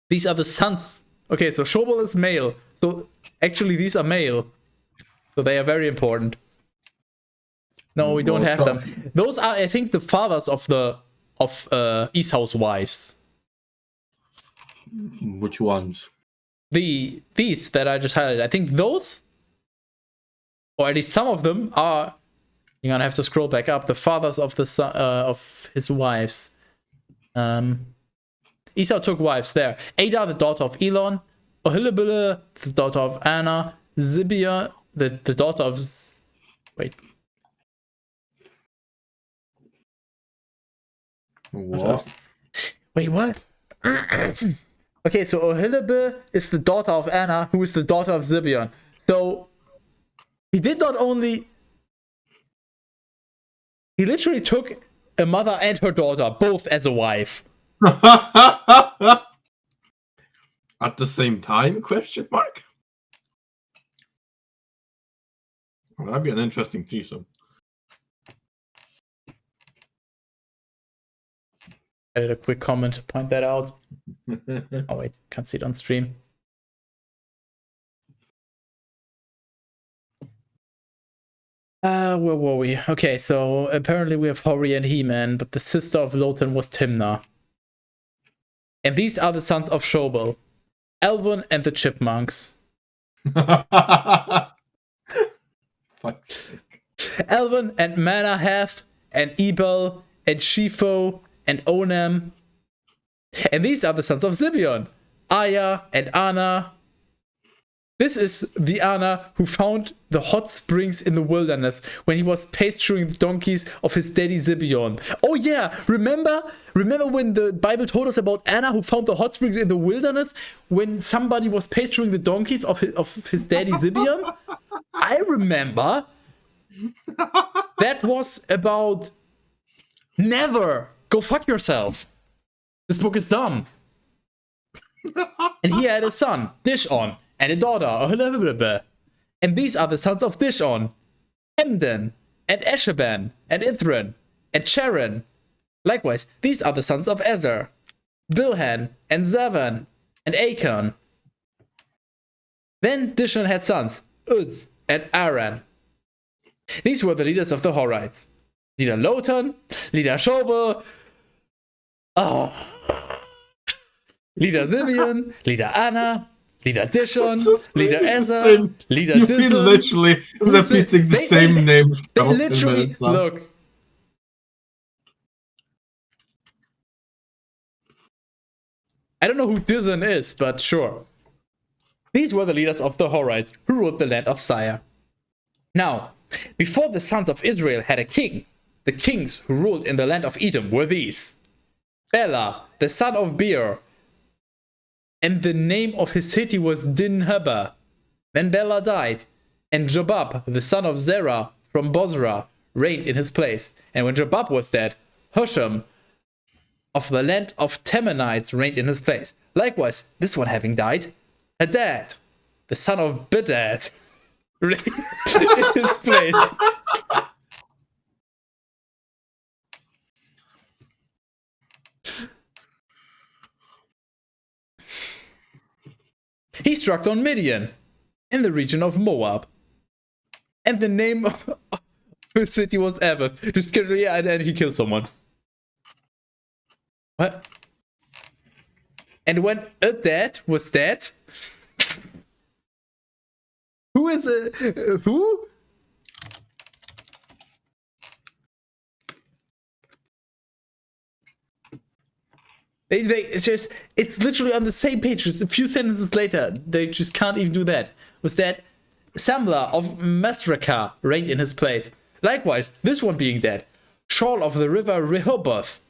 These are the sons. Okay, so Shobal is male. So actually, these are male. So they are very important. No, we don't have them. Those are, I think, the fathers of Esau's wives. Which ones? These that I just highlighted. I think those, or at least some of them, are. You're gonna have to scroll back up. The fathers of of his wives. Esau took wives there. Ada, the daughter of Elon. Ohilibile, the daughter of Anna. Zibia, the daughter of... Wait. What? Wait, what? Okay, so Ohilibile is the daughter of Anna, who is the daughter of Zibeon. So, he did not only... He literally took a mother and her daughter, both as a wife. At the same time? Question mark. Well, that'd be an interesting threesome. I did a quick comment to point that out. Oh wait, can't see it on stream. Where were we? Okay, so apparently we have Hori and He-Man, but the sister of Lotan was Timnah. And these are the sons of Shobal. Elvin and the Chipmunks. Elvin and Manahath and Ebal and Shepho and Onam. And these are the sons of Zibeon. Aya and Anna. This is the Anna who found the hot springs in the wilderness when he was pasturing the donkeys of his daddy Zibeon. Oh yeah, remember when the Bible told us about Anna who found the hot springs in the wilderness when somebody was pasturing the donkeys of his daddy Zibeon? I remember. That was about... Never! Go fuck yourself. This book is dumb. And he had a son, Dishon, and a daughter, and these are the sons of Dishon, Hemdan, and Esheban, and Ithran, and Cheran. Likewise, these are the sons of Ezer, Bilhan, and Zavan, and Achan. Then Dishon had sons, Uz, and Aran. These were the leaders of the Horites. Leader Lotan, leader Shobal, leader Zibeon, leader Anna, leader Dishon, leader Ezer, leader Dishon. You've been literally repeating the same names. They literally, look. I don't know who Dishon is, but sure. These were the leaders of the Horites who ruled the land of Sire. Now, before the sons of Israel had a king, the kings who ruled in the land of Edom were these. Bela, the son of Beer, and the name of his city was Dinhaba. Then Bela died, and Jobab, the son of Zerah from Bozrah, reigned in his place. And when Jobab was dead, Husham of the land of Temanites reigned in his place. Likewise, this one having died, Hadad, the son of Bedad, reigned in his place. He struck on Midian, in the region of Moab. And the name of the city was Avath. Just kidding, yeah, and he killed someone. What? And when a dad was dead... Who is a... who? It's literally on the same page, just a few sentences later. They just can't even do that. Was that Samla of Masrekah reigned in his place. Likewise, this one being dead, Shaul of the river Rehoboth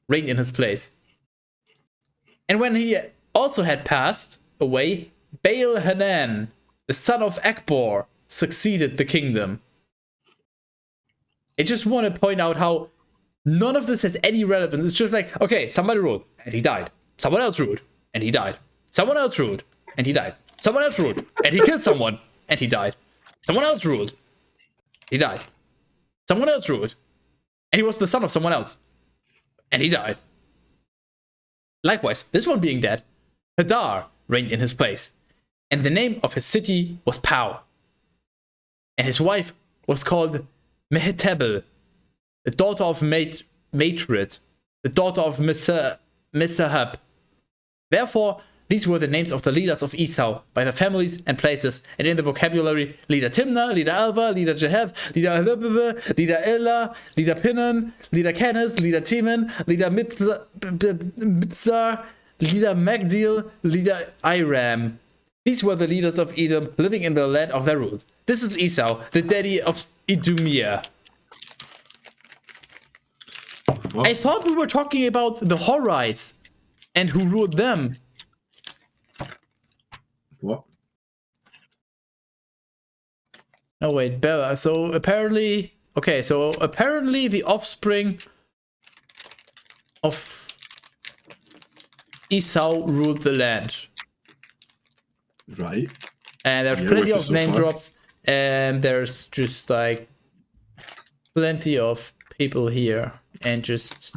reigned in his place. And when he also had passed away, Baal Hanan, the son of Akbor, succeeded the kingdom. I just want to point out how none of this has any relevance. It's just like, okay, somebody ruled, and he died. Someone else ruled, and he died. Someone else ruled, and he died. Someone else ruled, and he killed someone, and he died. Someone else ruled, he died. Someone else ruled. And he was the son of someone else. And he died. Likewise, this one being dead, Hadar reigned in his place. And the name of his city was Pau. And his wife was called Mehetabel, the daughter of Matred, the daughter of Misahab. Therefore, these were the names of the leaders of Esau by their families and places, and in the vocabulary, leader Timnah, leader Alva, leader Jeheth, leader Ahlubah, leader Ella, leader Pinan, leader Kenes, leader Teman, leader Mibzar, leader Magdiel, leader Iram. These were the leaders of Edom living in the land of their rule. This is Esau, the daddy of Idumea. What? I thought we were talking about the Horites and who ruled them. What? Oh wait, Bella. So apparently the offspring of Esau ruled the land. Right. And there's plenty of name drops, and there's just like plenty of people here, and just.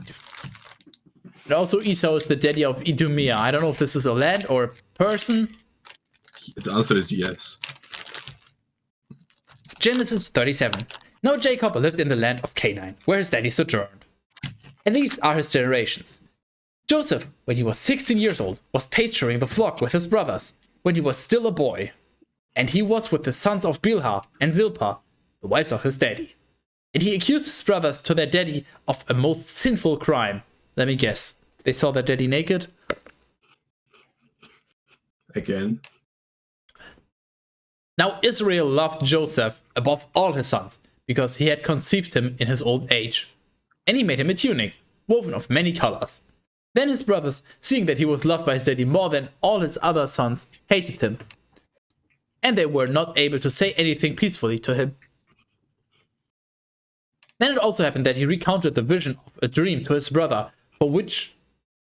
And also, Esau is the daddy of Idumea. I don't know if this is a land or a person. The answer is yes. Genesis 37. Now Jacob lived in the land of Canaan, where his daddy sojourned. And these are his generations. Joseph, when he was 16 years old, was pasturing the flock with his brothers, when he was still a boy. And he was with the sons of Bilhah and Zilpah, the wives of his daddy. And he accused his brothers to their daddy of a most sinful crime. Let me guess. They saw their daddy naked? Again. Now Israel loved Joseph above all his sons, because he had conceived him in his old age. And he made him a tunic, woven of many colors. Then his brothers, seeing that he was loved by his daddy more than all his other sons, hated him. And they were not able to say anything peacefully to him. Then it also happened that he recounted the vision of a dream to his brother, for which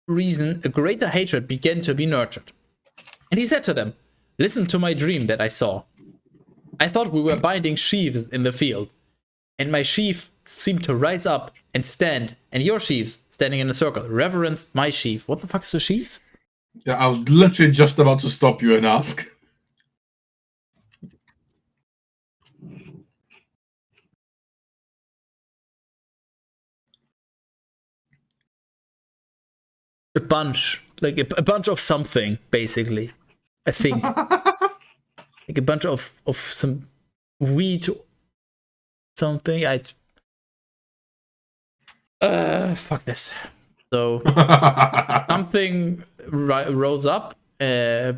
reason a greater hatred began to be nurtured. And he said to them, "Listen to my dream that I saw. I thought we were binding sheaves in the field, and my sheaf seemed to rise up and stand, and your sheaves, standing in a circle, reverenced my sheaf." What the fuck is a sheaf? Yeah, I was literally just about to stop you and ask. A bunch. Like a bunch of something, basically. I think. Like a bunch of some wheat or something. Fuck this. So something rose up,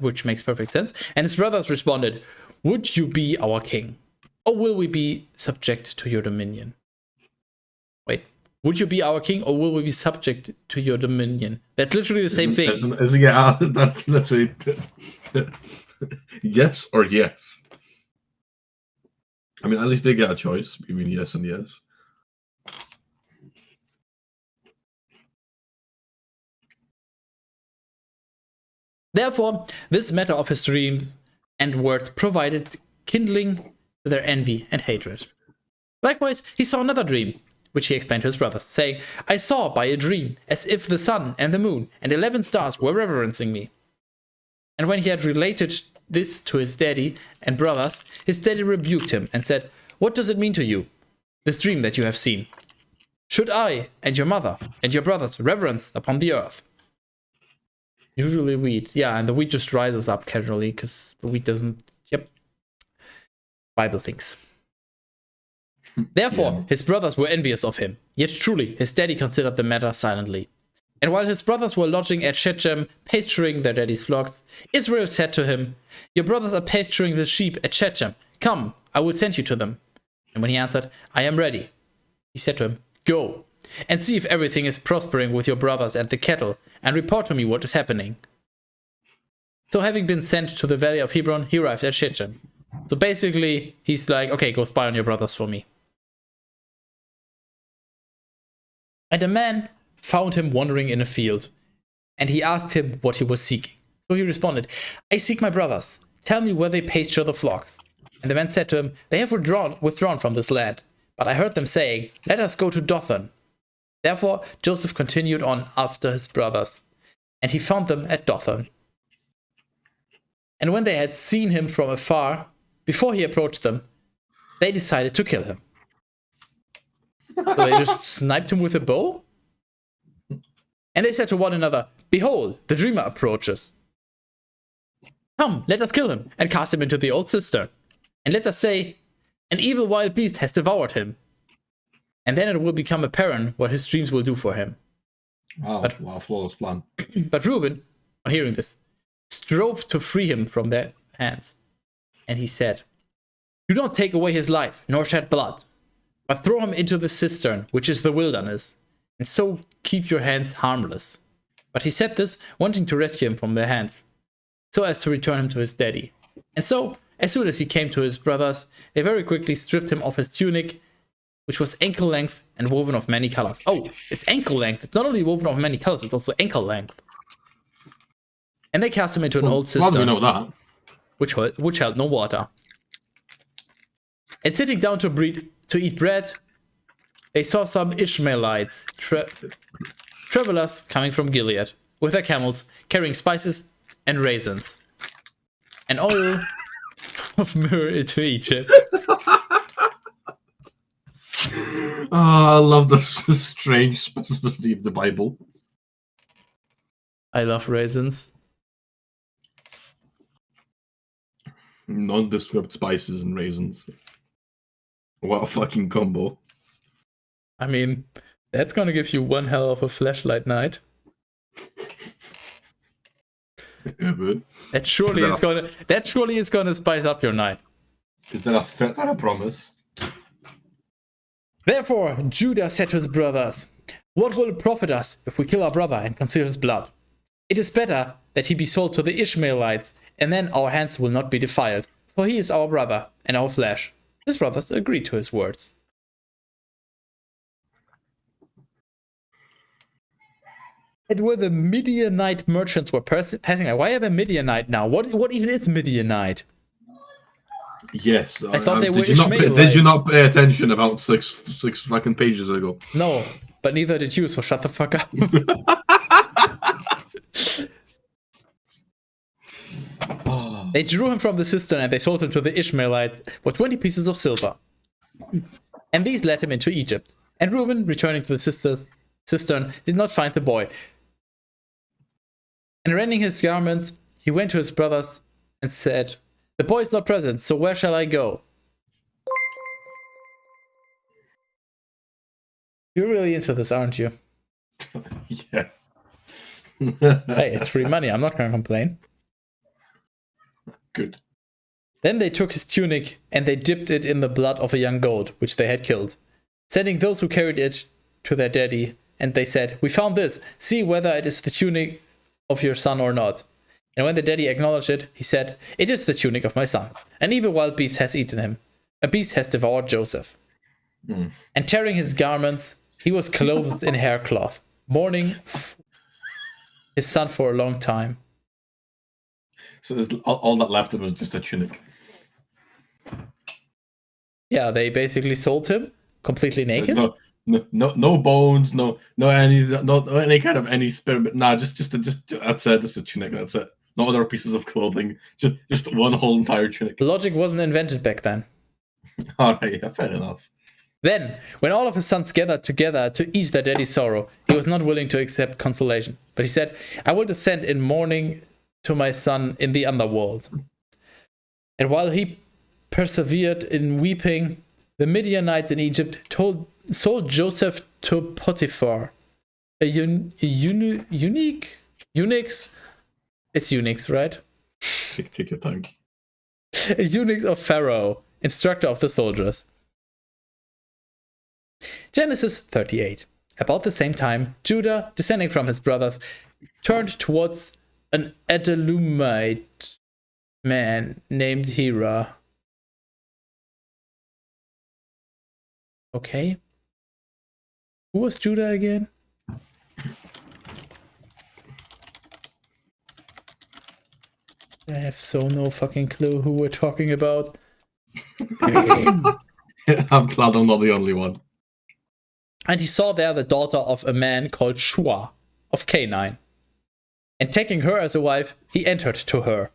which makes perfect sense. And his brothers responded, "Would you be our king? Or will we be subject to your dominion?" Wait, would you be our king, or will we be subject to your dominion? That's literally the same thing. Yeah, that's literally yes or yes. I mean, at least they get a choice between yes and yes. Therefore, this matter of his dreams and words provided kindling to their envy and hatred. Likewise, he saw another dream, which he explained to his brothers, saying, "I saw by a dream as if the sun and the moon and 11 stars were reverencing me." And when he had related this to his daddy and brothers, his daddy rebuked him and said, "What does it mean to you, this dream that you have seen? Should I and your mother and your brothers reverence upon the earth?" Usually wheat. Yeah, and the wheat just rises up casually because the wheat doesn't. Yep. Bible things. Therefore, his brothers were envious of him. Yet truly, his daddy considered the matter silently. And while his brothers were lodging at Shechem, pasturing their daddy's flocks, Israel said to him, "Your brothers are pasturing the sheep at Shechem. Come, I will send you to them." And when he answered, "I am ready," he said to him, "Go, and see if everything is prospering with your brothers and the cattle, and report to me what is happening." So having been sent to the valley of Hebron, he arrived at Shechem. So basically, he's like, "Okay, go spy on your brothers for me." And a man found him wandering in a field, and he asked him what he was seeking. So he responded, "I seek my brothers. Tell me where they pasture the flocks." And the man said to him, "They have withdrawn from this land, but I heard them saying, 'Let us go to Dothan.' Therefore, Joseph continued on after his brothers, and he found them at Dothan. And when they had seen him from afar, before he approached them, they decided to kill him. So they just sniped him with a bow? And they said to one another, 'Behold, the dreamer approaches. Come, let us kill him and cast him into the old cistern. And let us say, an evil wild beast has devoured him. And then it will become apparent what his dreams will do for him.'" Wow, flawless plan. But Reuben, on hearing this, strove to free him from their hands. And he said, "Do not take away his life, nor shed blood, but throw him into the cistern, which is the wilderness, and so keep your hands harmless." But he said this, wanting to rescue him from their hands, so as to return him to his daddy. And so, as soon as he came to his brothers, they very quickly stripped him of his tunic, which was ankle length and woven of many colors. Oh, it's ankle length. It's not only woven of many colors, it's also ankle length. And they cast him into an old cistern. How do we know that? Which held no water. And sitting down to eat bread, they saw some Ishmaelites, travelers coming from Gilead, with their camels, carrying spices and raisins, and oil of myrrh into Egypt. I love the strange specificity of the Bible. I love raisins. Nondescript spices and raisins. What a fucking combo. I mean, that's gonna give you one hell of a flashlight night. That surely is gonna spice up your night. Is that a threat or a promise? Therefore, Judah said to his brothers, "What will it profit us if we kill our brother and conceal his blood? It is better that he be sold to the Ishmaelites, and then our hands will not be defiled, for he is our brother and our flesh." His brothers agreed to his words. And where the Midianite merchants were passing, why are they Midianite now? What even is Midianite? Yes, I thought they were Ishmaelites. Did you not pay attention about six fucking pages ago? No, but neither did you, so shut the fuck up. They drew him from the cistern and they sold him to the Ishmaelites for 20 pieces of silver. And these led him into Egypt. And Reuben, returning to the cistern, did not find the boy. And rending his garments, he went to his brothers and said, "The boy is not present, so where shall I go?" You're really into this, aren't you? Yeah. Hey, it's free money. I'm not going to complain. Good. Then they took his tunic and they dipped it in the blood of a young goat, which they had killed, sending those who carried it to their daddy. And they said, "We found this. See whether it is the tunic of your son or not." And when the daddy acknowledged it, he said, "It is the tunic of my son. An evil wild beast has eaten him. A beast has devoured Joseph." And tearing his garments, he was clothed in haircloth, mourning his son for a long time. So all that left of was just a tunic. Yeah, they basically sold him completely naked. No bones, no any kind of any spirit. Nah, just that's it. Just a tunic. That's it. No other pieces of clothing. Just one whole entire tunic. Logic wasn't invented back then. All right, yeah, fair enough. Then, when all of his sons gathered together to ease their daddy's sorrow, he was not willing to accept consolation. But he said, "I will descend in mourning to my son in the underworld." And while he persevered in weeping, the Midianites in Egypt sold Joseph to Potiphar, a eunuchs. It's eunuchs, right? Take your time. A eunuch of Pharaoh, instructor of the soldiers. Genesis 38. About the same time, Judah, descending from his brothers, turned towards an Adullamite man named Hira. Okay. Who was Judah again? I have so no fucking clue who we're talking about. I'm glad I'm not the only one. And he saw there the daughter of a man called Shua of Canaan. And taking her as a wife, he entered to her.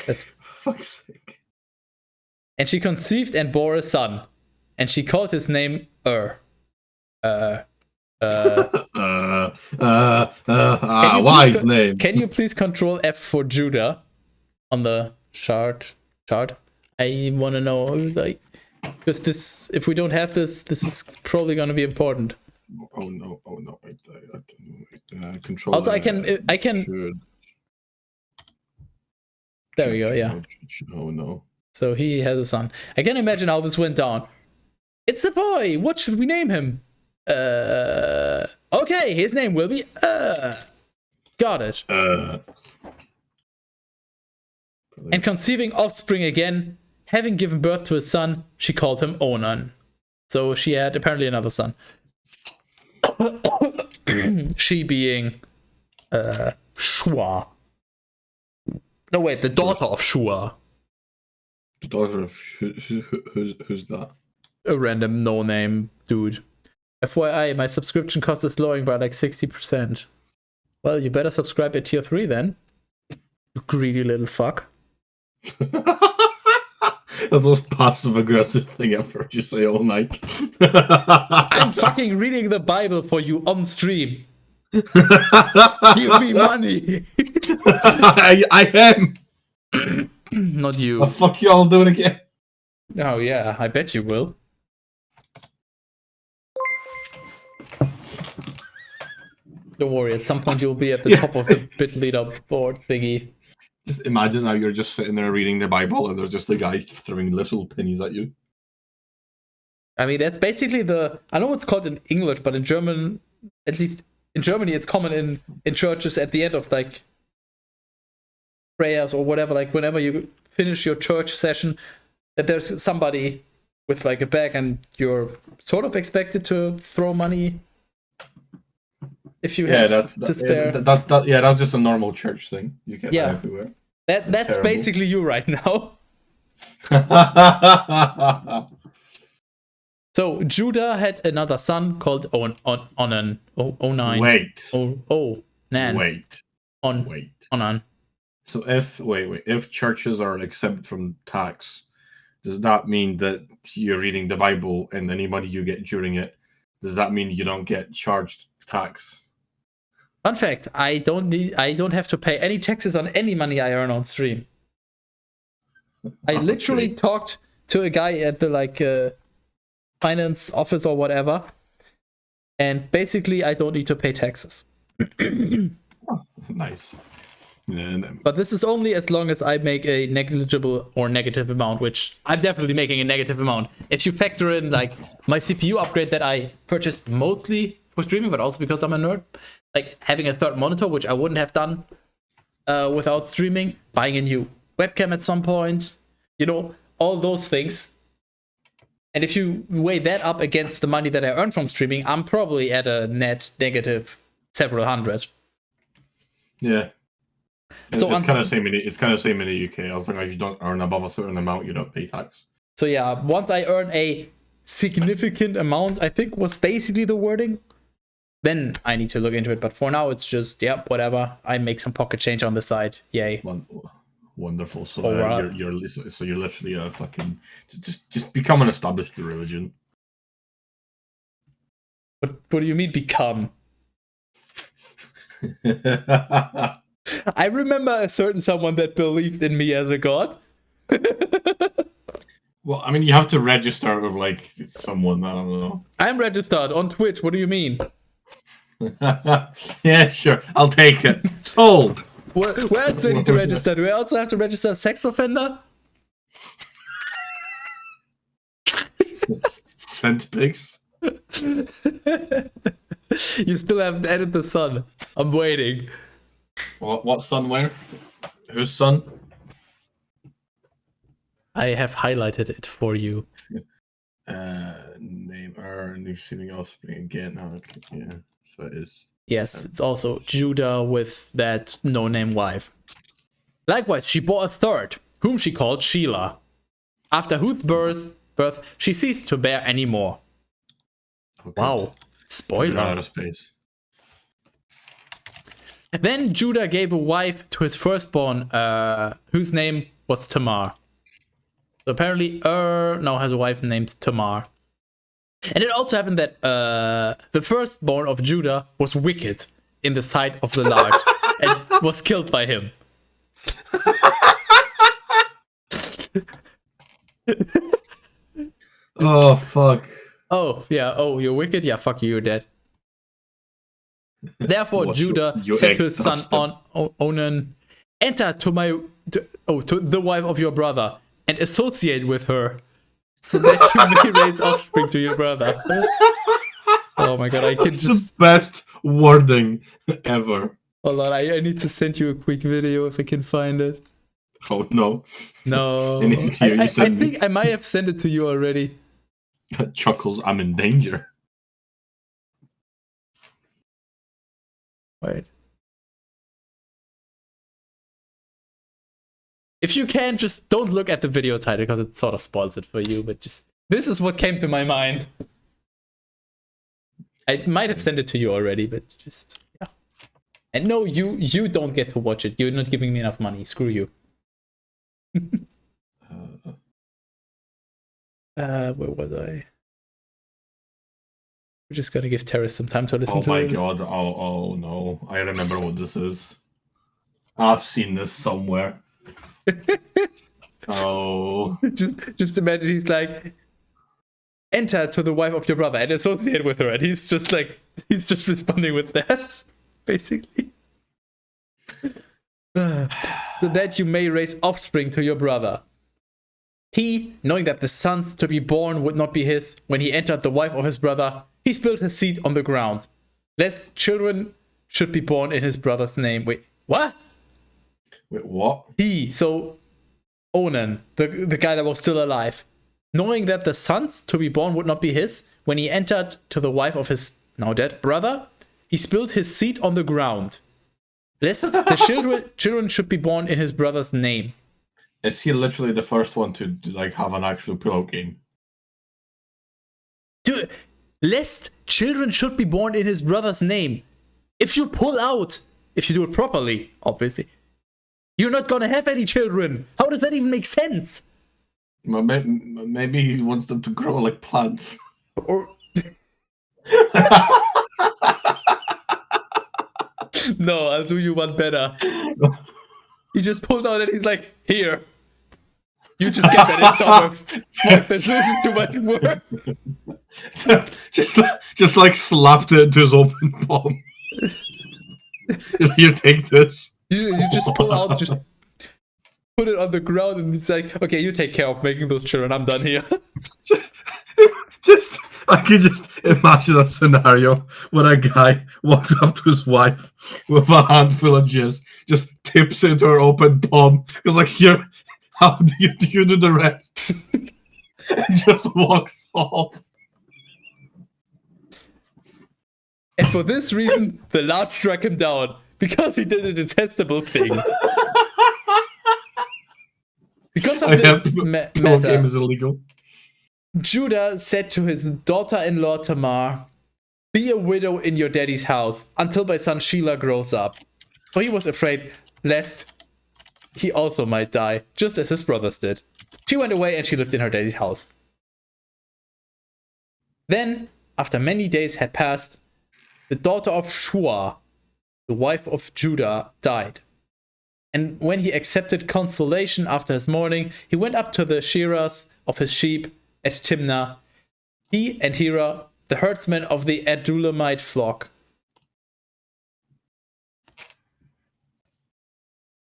That's fuck's sake. And she conceived and bore a son, and she called his name wise name. Can you please control F for Judah on the chart? I want to know, like, because this, if we don't have this, this is probably going to be important. Oh no! Control. Also, I can. There we go. Yeah. Oh no. So he has a son. I can imagine how this went down. It's a boy. What should we name him? Okay, his name will be Got it. And conceiving offspring again, having given birth to a son, she called him Onan. So she had apparently another son. She being Shua. No wait, the daughter of Shua. The daughter of who's that? A random no-name dude. FYI, my subscription cost is lowering by like 60%. Well, you better subscribe at tier 3 then. You greedy little fuck. That's the most passive-aggressive thing I've heard you say all night. I'm fucking reading the Bible for you on stream. Give me money. I am. Not you. The fuck y'all doing again? Oh yeah, I bet you will. Don't worry, at some point you'll be at the top of the bit leaderboard thingy. Just imagine now you're just sitting there reading the Bible and there's just a guy throwing little pennies at you. I mean, that's basically the... I know it's called in English, but in German, at least in Germany, it's common in churches at the end of like prayers or whatever, like whenever you finish your church session, that there's somebody with like a bag and you're sort of expected to throw money if you have to spare. That's just a normal church thing. You get that everywhere. That's basically you right now. So Judah had another son called Onan. Onan. Wait. Nan. Onan. So if churches are exempt from tax, does that mean that you're reading the Bible and any money you get during it, does that mean you don't get charged tax? Fun fact, I don't have to pay any taxes on any money I earn on stream. I literally talked to a guy at the finance office or whatever, and basically I don't need to pay taxes. Nice. Yeah, but this is only as long as I make a negligible or negative amount, which I'm definitely making a negative amount. If you factor in like my CPU upgrade that I purchased mostly for streaming, but also because I'm a nerd, like having a third monitor, which I wouldn't have done without streaming, buying a new webcam at some point, you know, all those things. And if you weigh that up against the money that I earn from streaming, I'm probably at a net negative several hundred. Yeah. So it's kind of same in the UK. I think like you don't earn above a certain amount, you don't pay tax. So yeah, once I earn a significant amount, I think was basically the wording, then I need to look into it. But for now, it's just whatever. I make some pocket change on the side. Yay. Wonderful. So you're literally a fucking just become an established religion. What do you mean become? I remember a certain someone that believed in me as a god. Well, I mean, you have to register with like someone. I don't know. I'm registered on Twitch. What do you mean? Yeah, sure. I'll take it. Sold. Where else do I need to register? Do I also have to register a sex offender? Sent pics. You still haven't added the son. I'm waiting. What son? Where? Whose son? I have highlighted it for you. Name new seeming offspring again. Oh, okay. Yeah. So it is. Yes, it's also Judah with that no-name wife. Likewise, she bore a third, whom she called Sheila. After whose birth, she ceased to bear any more. Oh, wow. Spoiler. Out of space. Then Judah gave a wife to his firstborn, whose name was Tamar. So apparently now has a wife named Tamar. And it also happened that the firstborn of Judah was wicked in the sight of the Lord and was killed by him. Oh, fuck. Oh, yeah. Oh, you're wicked? Yeah, fuck you, you're dead. Therefore, Judah said to his son Onan, enter to the wife of your brother and associate with her, so that you may raise offspring to your brother. Oh my god, I can just... the best wording ever. Hold on, I need to send you a quick video if I can find it. Oh, no. No. I think I might have sent it to you already. Chuckles, I'm in danger. Wait. If you can, just don't look at the video title because it sort of spoils it for you, but just... This is what came to my mind. I might have sent it to you already, but just... Yeah. And no, you don't get to watch it. You're not giving me enough money. Screw you. Where was I? We're just gonna give Terrace some time to listen to this. Oh my god, oh no. I remember what this is. I've seen this somewhere. Oh. Just imagine he's like, enter to the wife of your brother and associate with her, and he's just responding with that, basically. So that you may raise offspring to your brother. He, knowing that the sons to be born would not be his, when he entered the wife of his brother, he spilled his seed on the ground, lest children should be born in his brother's name. Wait, what? Wait, what? So Onan, the guy that was still alive, knowing that the sons to be born would not be his, when he entered to the wife of his now dead brother, he spilled his seed on the ground, lest the children should be born in his brother's name. Is he literally the first one to like have an actual pillow game? Dude, lest children should be born in his brother's name. If you do it properly, obviously, you're not gonna have any children. How does that even make sense? Well, maybe he wants them to grow like plants. Or no, I'll do you one better. He just pulled out and he's like, here. You just get that in somewhere. Fuck, this is too much work. just like slapped it into his open palm. You take this. You just pull out, just put it on the ground, and it's like, okay, you take care of making those children. I'm done here. I can just imagine a scenario where a guy walks up to his wife with a handful of jizz, just tips into her open palm, goes like, here, how do you do the rest? And just walks off. And for this reason, the Lord struck him down, because he did a detestable thing. Because of this matter, game is illegal. Judah said to his daughter-in-law Tamar, be a widow in your daddy's house until my son Shelah grows up. For he was afraid lest he also might die, just as his brothers did. She went away and she lived in her daddy's house. Then, after many days had passed, the daughter of Shua, the wife of Judah, died. And when he accepted consolation after his mourning, he went up to the shearers of his sheep at Timnah, he and Hira, the herdsmen of the Adulamite flock.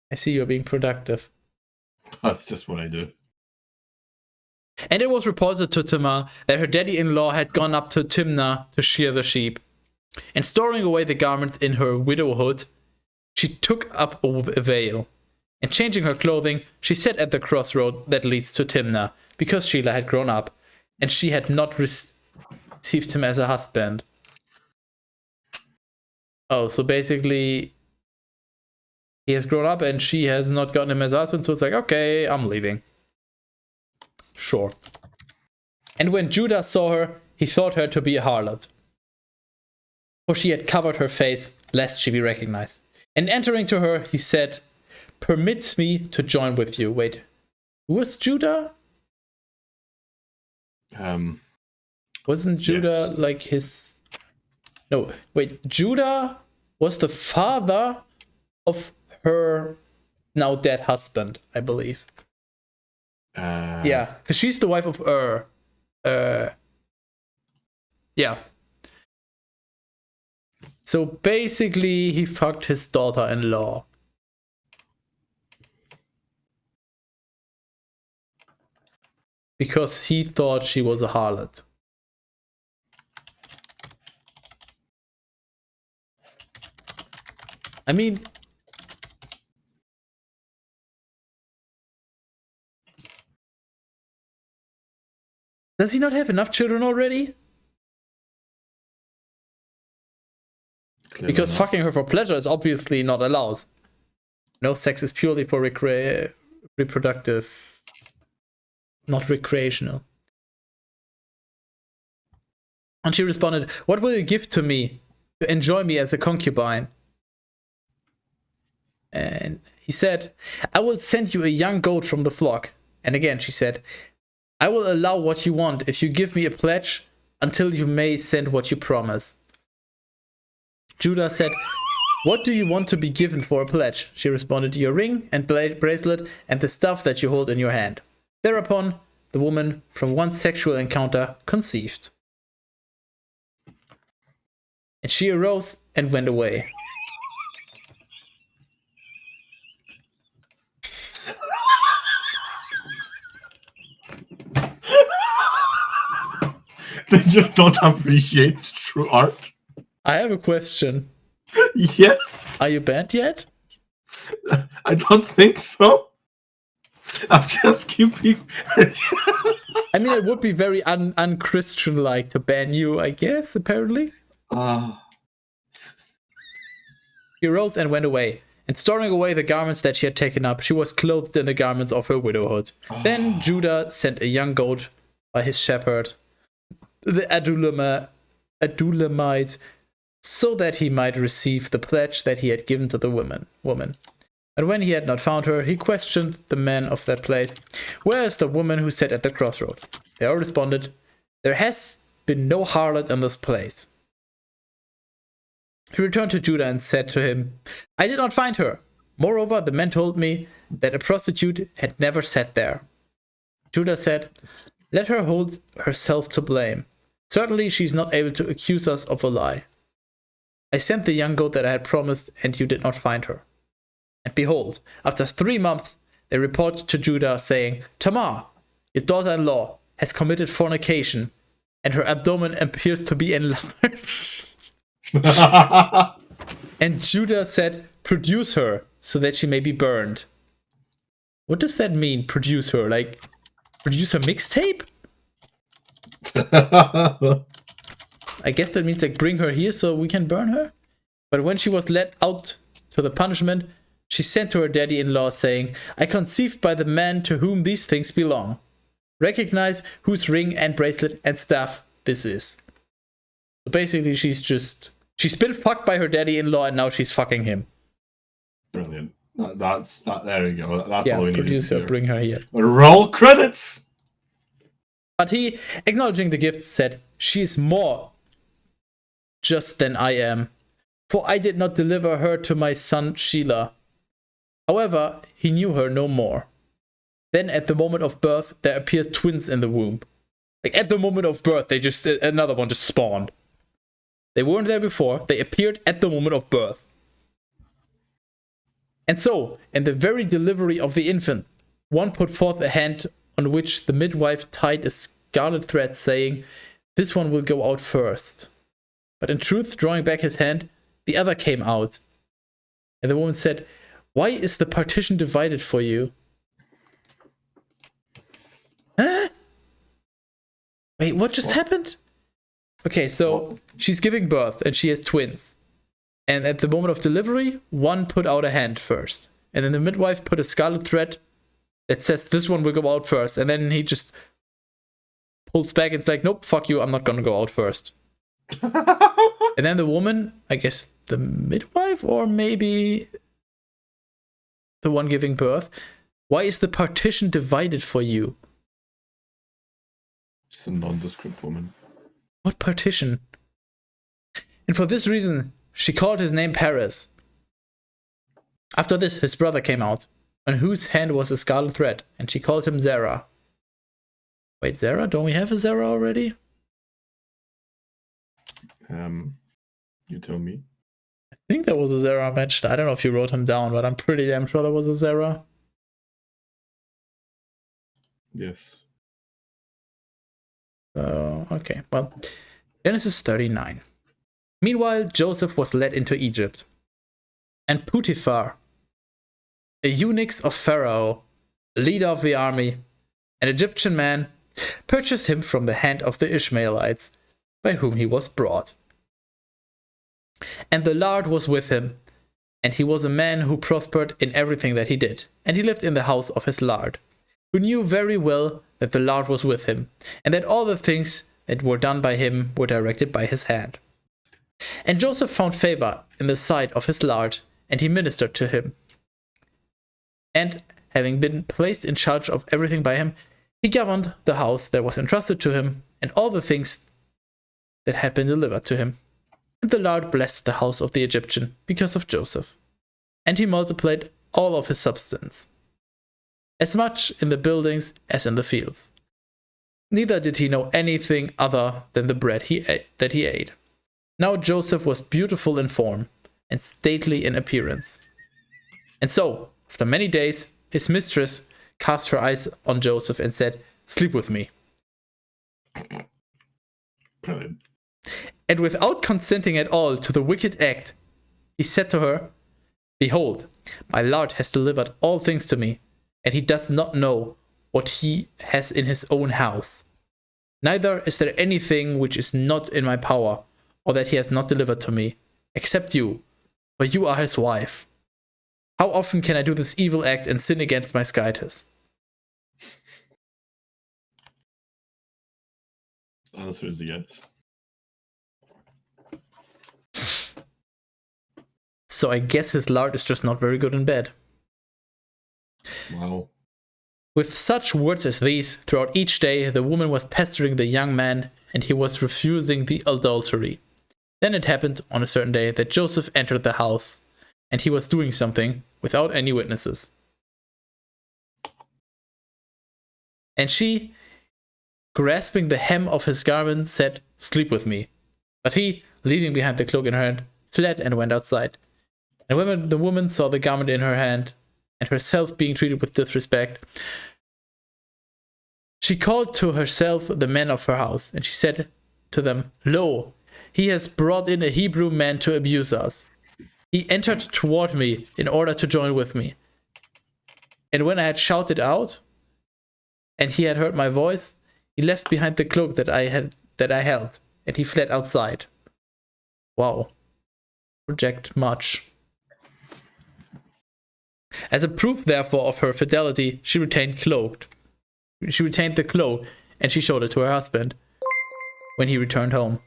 I see you're being productive. That's just what I do. And it was reported to Tamar that her daddy-in-law had gone up to Timnah to shear the sheep. And storing away the garments in her widowhood, she took up a veil. And changing her clothing, she sat at the crossroad that leads to Timnah, because Shelah had grown up, and she had not received him as a husband. Oh, so basically, he has grown up and she has not gotten him as a husband, so it's like, okay, I'm leaving. Sure. And when Judah saw her, he thought her to be a harlot, for she had covered her face, lest she be recognized. And entering to her, he said, "Permit me to join with you." Wait, who was Judah? Wasn't Judah like his... No, wait, Judah was the father of her now dead husband, I believe. Yeah, because she's the wife of yeah. So basically, he fucked his daughter-in-law. Because he thought she was a harlot. I mean... Does he not have enough children already? Clearly because not. Fucking her for pleasure is obviously not allowed. No, sex is purely for reproductive, not recreational. And she responded, "What will you give to me to enjoy me as a concubine?" And he said, "I will send you a young goat from the flock." And again she said, "I will allow what you want if you give me a pledge until you may send what you promise." Judah said, "What do you want to be given for a pledge?" She responded, "Your ring and bracelet and the stuff that you hold in your hand." Thereupon, the woman from one sexual encounter conceived. And she arose and went away. They just don't appreciate true art. I have a question. Yeah. Are you banned yet? I don't think so. I'm just keeping... I mean, it would be very un-Christian-like to ban you, I guess, apparently. She rose and went away, and storing away the garments that she had taken up, she was clothed in the garments of her widowhood. Then Judah sent a young goat by his shepherd, the Adullamite, so that he might receive the pledge that he had given to the woman. And when he had not found her, he questioned the men of that place, "Where is the woman who sat at the crossroad?" They all responded, "There has been no harlot in this place." He returned to Judah and said to him, "I did not find her. Moreover, the men told me that a prostitute had never sat there." Judah said, "Let her hold herself to blame. Certainly she is not able to accuse us of a lie. I sent the young goat that I had promised, and you did not find her." And behold, after 3 months, they reported to Judah, saying, "Tamar, your daughter-in-law, has committed fornication, and her abdomen appears to be enlarged." And Judah said, "Produce her, so that she may be burned." What does that mean, produce her? Like, produce a mixtape? I guess that means like bring her here so we can burn her. But when she was led out to the punishment, she sent to her daddy-in-law saying, "I conceived by the man to whom these things belong. Recognize whose ring and bracelet and staff this is." So basically she's been fucked by her daddy-in-law and now she's fucking him. Brilliant. There we go. That's all we need. Produce her, bring her here. Roll credits! But he, acknowledging the gift, said, "She is more just than I am, for I did not deliver her to my son Shelah." However, he knew her no more. Then at the moment of birth, there appeared twins in the womb. Like at the moment of birth, another one just spawned. They weren't there before, they appeared at the moment of birth. And so, in the very delivery of the infant, one put forth a hand on which the midwife tied a scarlet thread, saying, "This one will go out first." But in truth, drawing back his hand, the other came out. And the woman said, "Why is the partition divided for you?" Huh? Wait, what just happened? Okay, so she's giving birth and she has twins. And at the moment of delivery, one put out a hand first. And then the midwife put a scarlet thread that says this one will go out first, and then he just pulls back and it's like, nope, fuck you, I'm not gonna go out first. And then the woman, I guess the midwife, or maybe the one giving birth, why is the partition divided for you? It's a nondescript woman. What partition? And for this reason, she called his name Paris. After this, his brother came out, on whose hand was a scarlet thread, and she called him Zerah. Wait, Zerah? Don't we have a Zerah already? You tell me. I think there was a Zerah mentioned. I don't know if you wrote him down, but I'm pretty damn sure there was a Zerah. Yes. Okay, well, Genesis 39. Meanwhile, Joseph was led into Egypt. And Potiphar, a eunuch of Pharaoh, leader of the army, an Egyptian man, purchased him from the hand of the Ishmaelites, by whom he was brought. And the Lord was with him, and he was a man who prospered in everything that he did, and he lived in the house of his Lord, who knew very well that the Lord was with him, and that all the things that were done by him were directed by his hand. And Joseph found favor in the sight of his Lord, and he ministered to him. And having been placed in charge of everything by him, he governed the house that was entrusted to him, and all the things that had been delivered to him. And the Lord blessed the house of the Egyptian because of Joseph. And he multiplied all of his substance, as much in the buildings as in the fields. Neither did he know anything other than the bread that he ate. Now Joseph was beautiful in form and stately in appearance. And so, after many days, his mistress cast her eyes on Joseph and said, "Sleep with me." Brilliant. And without consenting at all to the wicked act, he said to her, "Behold, my Lord has delivered all things to me, and he does not know what he has in his own house. Neither is there anything which is not in my power, or that he has not delivered to me, except you, for you are his wife. How often can I do this evil act and sin against my Skytus?" The answer is yes. So I guess his Lord is just not very good in bed. Wow. With such words as these, throughout each day, the woman was pestering the young man, and he was refusing the adultery. Then it happened on a certain day that Joseph entered the house, and he was doing something without any witnesses. And she, grasping the hem of his garment, said, "Sleep with me." But he, leaving behind the cloak in her hand, fled and went outside. And when the woman saw the garment in her hand, and herself being treated with disrespect, she called to herself the men of her house, and she said to them, "Lo, he has brought in a Hebrew man to abuse us. He entered toward me in order to join with me. And when I had shouted out, and he had heard my voice, he left behind the cloak that I held, and he fled outside." Wow. Reject much. As a proof, therefore, of her fidelity, she retained the cloak, and she showed it to her husband when he returned home.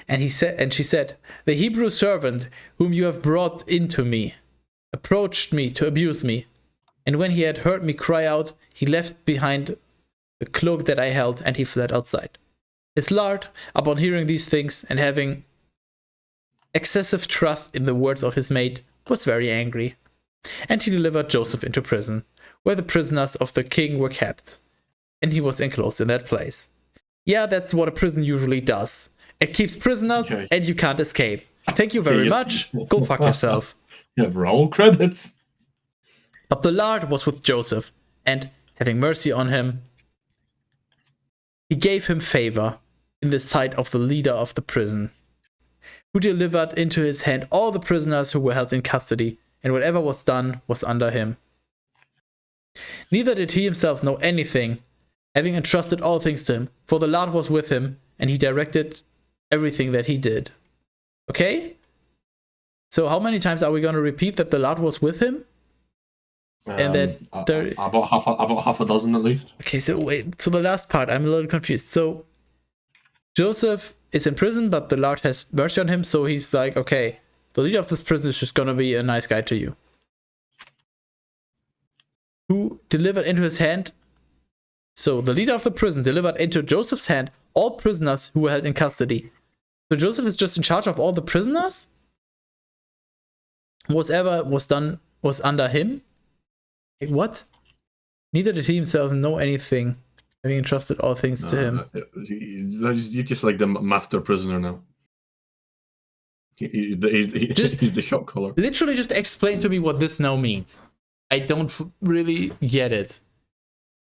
And she said, "The Hebrew servant whom you have brought into me approached me to abuse me. And when he had heard me cry out, he left behind the cloak that I held, and he fled outside." His Lord, upon hearing these things and having excessive trust in the words of his maid, was very angry. And he delivered Joseph into prison, where the prisoners of the king were kept. And he was enclosed in that place. Yeah, that's what a prison usually does. It keeps prisoners, Okay. and you can't escape. Thank you very much. Go fuck yourself. You have roll credits. But the Lord was with Joseph, and having mercy on him, he gave him favor in the sight of the leader of the prison, who delivered into his hand all the prisoners who were held in custody, and whatever was done was under him. Neither did he himself know anything, having entrusted all things to him, for the Lord was with him, and he directed everything that he did. Okay? So how many times are we going to repeat that the Lord was with him? And that about half a dozen at least. Okay, so wait. So the last part, I'm a little confused. So Joseph is in prison, but the Lord has mercy on him. So he's like, okay, the leader of this prison is just going to be a nice guy to you. Who delivered into his hand? So the leader of the prison delivered into Joseph's hand all prisoners who were held in custody. So Joseph is just in charge of all the prisoners? Whatever was done was under him? Like, what? Neither did he himself know anything, having entrusted all things to him. You're just like the master prisoner now. He's the shot caller. Literally just explain to me what this now means. I don't really get it.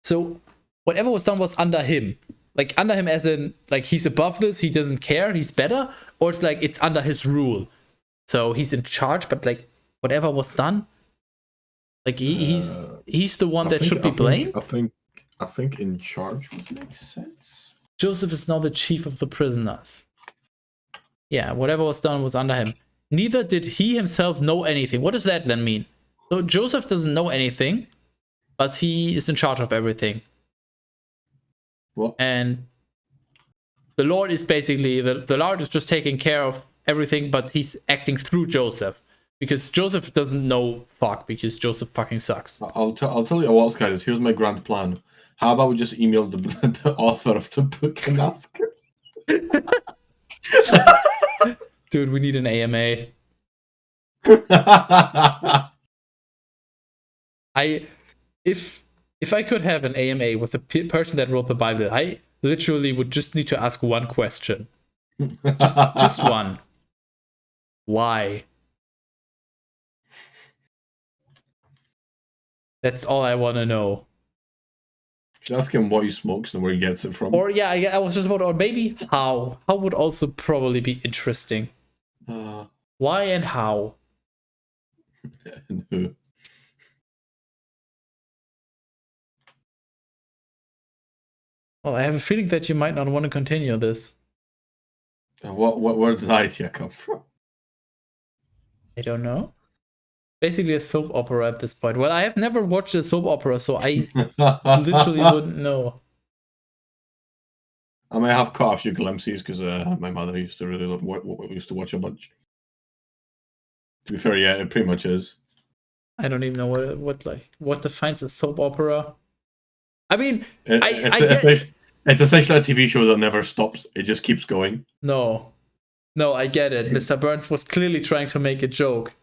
So, whatever was done was under him. Like, under him as in, like, he's above this, he doesn't care, he's better? Or it's like, it's under his rule. So, he's in charge, but, like, whatever was done? Like, he's the one that should be blamed? I think in charge would make sense. Joseph is now the chief of the prisoners. Yeah, whatever was done was under him. Neither did he himself know anything. What does that then mean? So Joseph doesn't know anything, but he is in charge of everything. What? And the Lord is basically, the Lord is just taking care of everything, but he's acting through Joseph. Because Joseph doesn't know fuck, because Joseph fucking sucks. I'll tell you what, guys. Here's my grand plan. How about we just email the author of the book and ask him? Dude, we need an AMA. If I could have an AMA with the person that wrote the Bible, I literally would just need to ask one question. Just one. Why? That's all I want to know. Should ask him what he smokes and where he gets it from. Or yeah, I was just about, or maybe how. How would also probably be interesting. Why and how? And who? Well, I have a feeling that you might not want to continue this. Where did the idea come from? I don't know. Basically a soap opera at this point. Well, I have never watched a soap opera, so I literally wouldn't know. I may have caught a few glimpses because my mother used to really used to watch a bunch. To be fair, yeah, it pretty much is. I don't even know what defines a soap opera. I mean, it's essentially a TV show that never stops. It just keeps going. No, I get it. Mr. Burns was clearly trying to make a joke.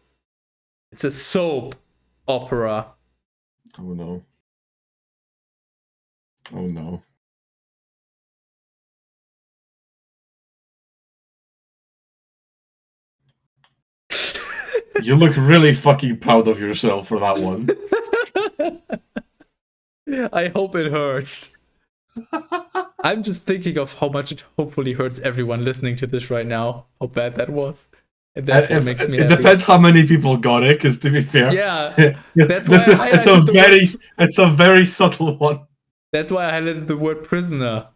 It's a soap opera. Oh no. Oh no. You look really fucking proud of yourself for that one. I hope it hurts. I'm just thinking of how much it hopefully hurts everyone listening to this right now. How bad that was. And that's what makes me happy. It depends how many people got it, because to be fair, yeah, that's why it's a very subtle one. That's why I highlighted the word prisoner.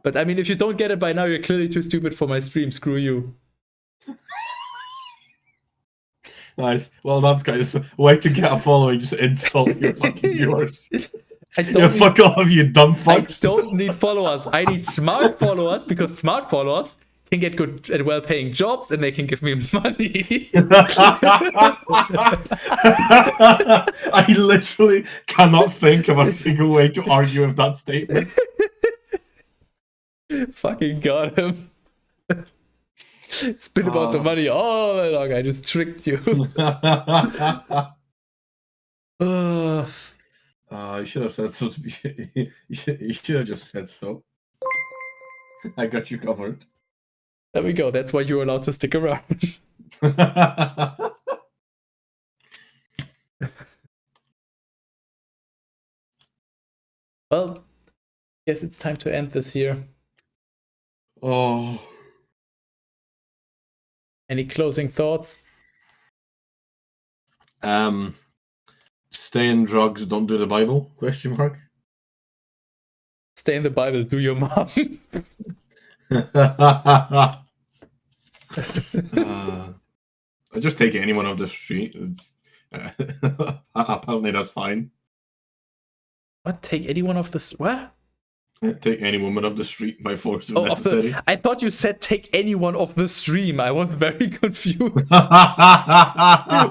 But I mean, if you don't get it by now, you're clearly too stupid for my stream. Screw you. Nice. Well, that's guys. Way to get a following. Just insult your fucking viewers. Fuck off, you dumb fucks. I don't need followers. I need smart followers, because smart followers can get good and well-paying jobs, and they can give me money. I literally cannot think of a single way to argue with that statement. Fucking got him. It's been about the money all along. I just tricked you. You should have said so. You should have just said so. I got you covered. There we go. That's why you're allowed to stick around. Well, guess it's time to end this here. Oh. Any closing thoughts? Stay in drugs, don't do the Bible? Question mark. Stay in the Bible, do your mom. I just take anyone off the street. Apparently that's fine. What? Take anyone off the... What? Take any woman off the street by force if necessary. I thought you said take anyone off the stream. I was very confused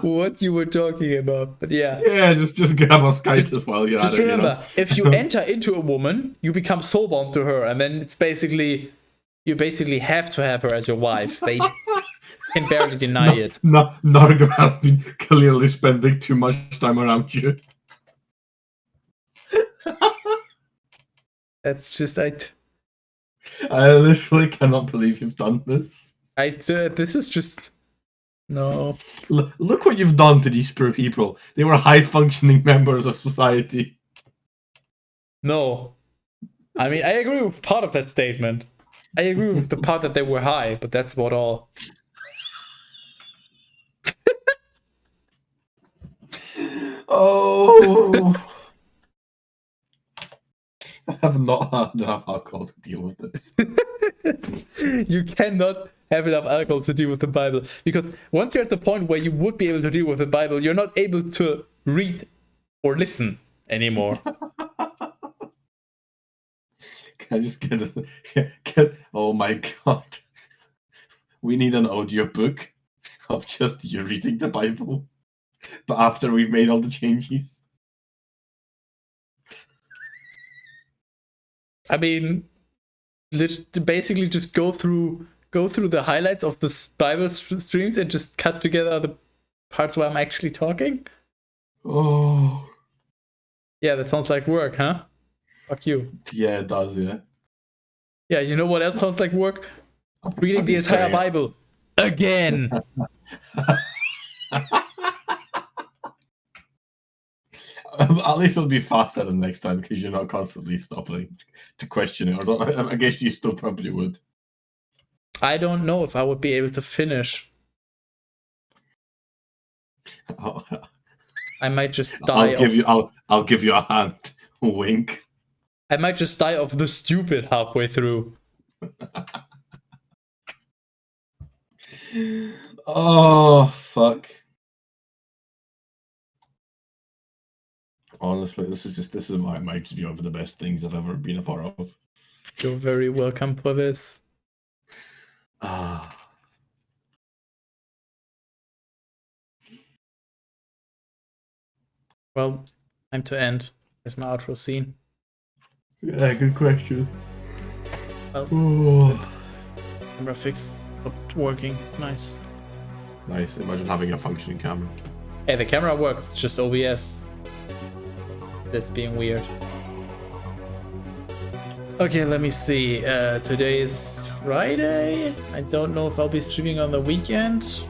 what you were talking about. But yeah. Yeah, just grab a Skype as well. Just remember, if you enter into a woman, you become soulbound to her, and then it's basically... You basically have to have her as your wife. They can barely deny it. Narga has been clearly spending too much time around you. That's just... I literally cannot believe you've done this. This is just... No. Look what you've done to these poor people. They were high-functioning members of society. No. I mean, I agree with part of that statement. I agree with the part that they were high, but that's about all. Oh... I have not had enough alcohol to deal with this. You cannot have enough alcohol to deal with the Bible. Because once you're at the point where you would be able to deal with the Bible, you're not able to read or listen anymore. Can I just get oh my god. We need an audio book of just you reading the Bible. But after we've made all the changes. I mean, basically just go through the highlights of the Bible streams and just cut together the parts where I'm actually talking. Oh. Yeah, that sounds like work, huh? Fuck you. Yeah, it does, yeah. Yeah, you know what else sounds like work? Reading the entire Bible. Again! At least it'll be faster than next time because you're not constantly stopping to question it. I guess you still probably would. I don't know if I would be able to finish. I might just die. I'll give you a hand. Wink. I might just die of the stupid halfway through. Oh fuck. Honestly, this is might just be one of the best things I've ever been a part of. You're very welcome for this. Well, time to end. Here's my outro scene. Yeah, good question. Well, camera fix stopped working. Nice. Nice. Imagine having a functioning camera. Hey, the camera works. It's just OBS. That's being weird. Okay, let me see. Today is Friday. I don't know if I'll be streaming on the weekend.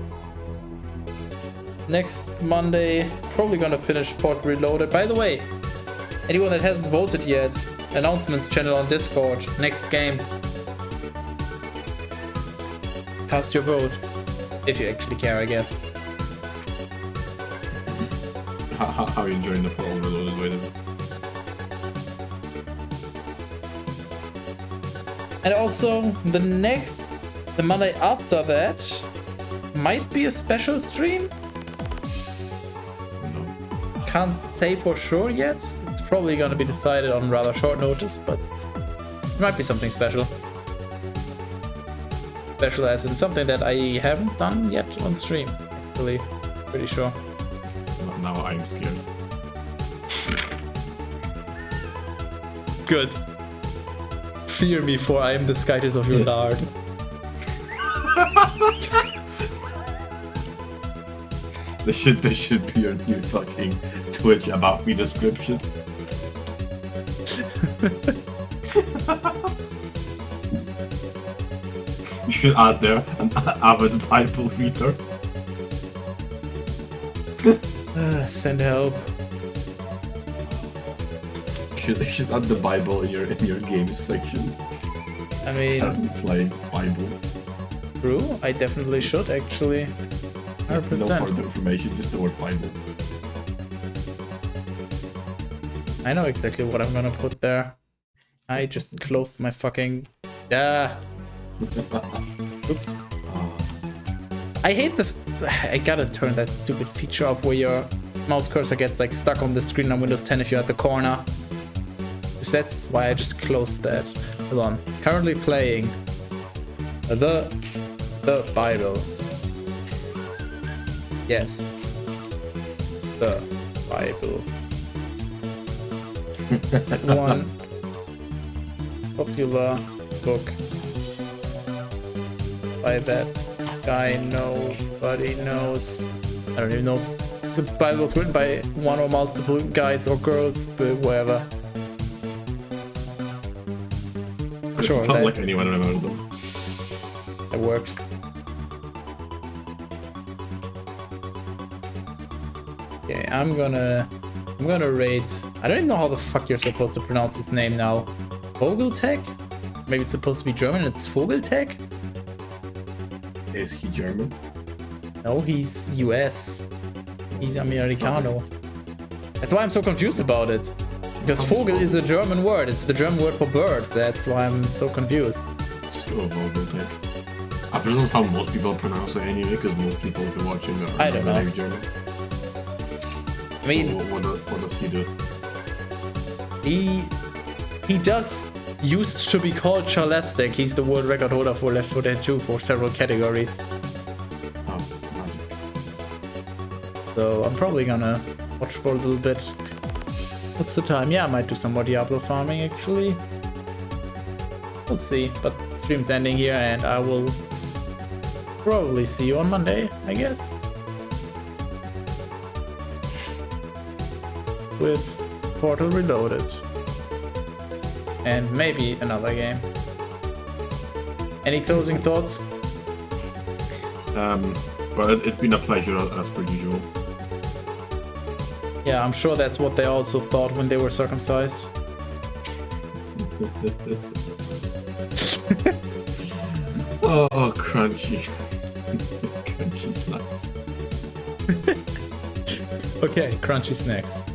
Next Monday, probably gonna finish Port Reloaded. By the way, anyone that hasn't voted yet, announcements channel on Discord. Next game. Cast your vote. If you actually care, I guess. How are you enjoying the Port Reloaded way then? And also, the Monday after that, might be a special stream. Can't say for sure yet. It's probably gonna be decided on rather short notice, but it might be something special. Special as in something that I haven't done yet on stream, actually. Pretty sure. Now I'm scared. Good. Fear me, for I am the Skytis of your lard. This should be your new fucking Twitch about me description. You should add there an avid Bible reader. Send help. You should add the Bible in your games section. I mean, play Bible. True, I definitely should actually. 100%. No further information, just the word Bible. I know exactly what I'm gonna put there. I just closed my fucking... Yeah. Oops. I hate the... I gotta turn that stupid feature off where your mouse cursor gets like stuck on the screen on Windows 10 if you're at the corner. So that's why I just closed that. Hold on. Currently playing the Bible. Yes. The Bible. One popular book by that guy nobody knows. I don't even know. The Bible was written by one or multiple guys or girls, but whatever. Sure, it's not like anyone remembers them. That works. Okay, I'm gonna rate. I don't even know how the fuck you're supposed to pronounce his name now. Vogeltech? Maybe it's supposed to be German. It's Vogeltech. Is he German? No, he's US. He's Americano. That's why I'm so confused about it. Because Vogel is a German word. It's the German word for bird. That's why I'm so confused. Sure, Vogeltech. I presume how most people pronounce it anyway, because most people who are watching are I don't know. German. I mean, what does he do? He does used to be called Charlastic. He's the world record holder for Left 4 Dead 2 for several categories. Oh, magic. So I'm probably gonna watch for a little bit. What's the time? Yeah, I might do some more Diablo farming actually. We'll see. But stream's ending here and I will probably see you on Monday, I guess. With Portal Reloaded. And maybe another game. Any closing thoughts? Well, it's been a pleasure as per usual. Yeah, I'm sure that's what they also thought when they were circumcised. Oh, crunchy. Crunchy snacks. Okay, crunchy snacks.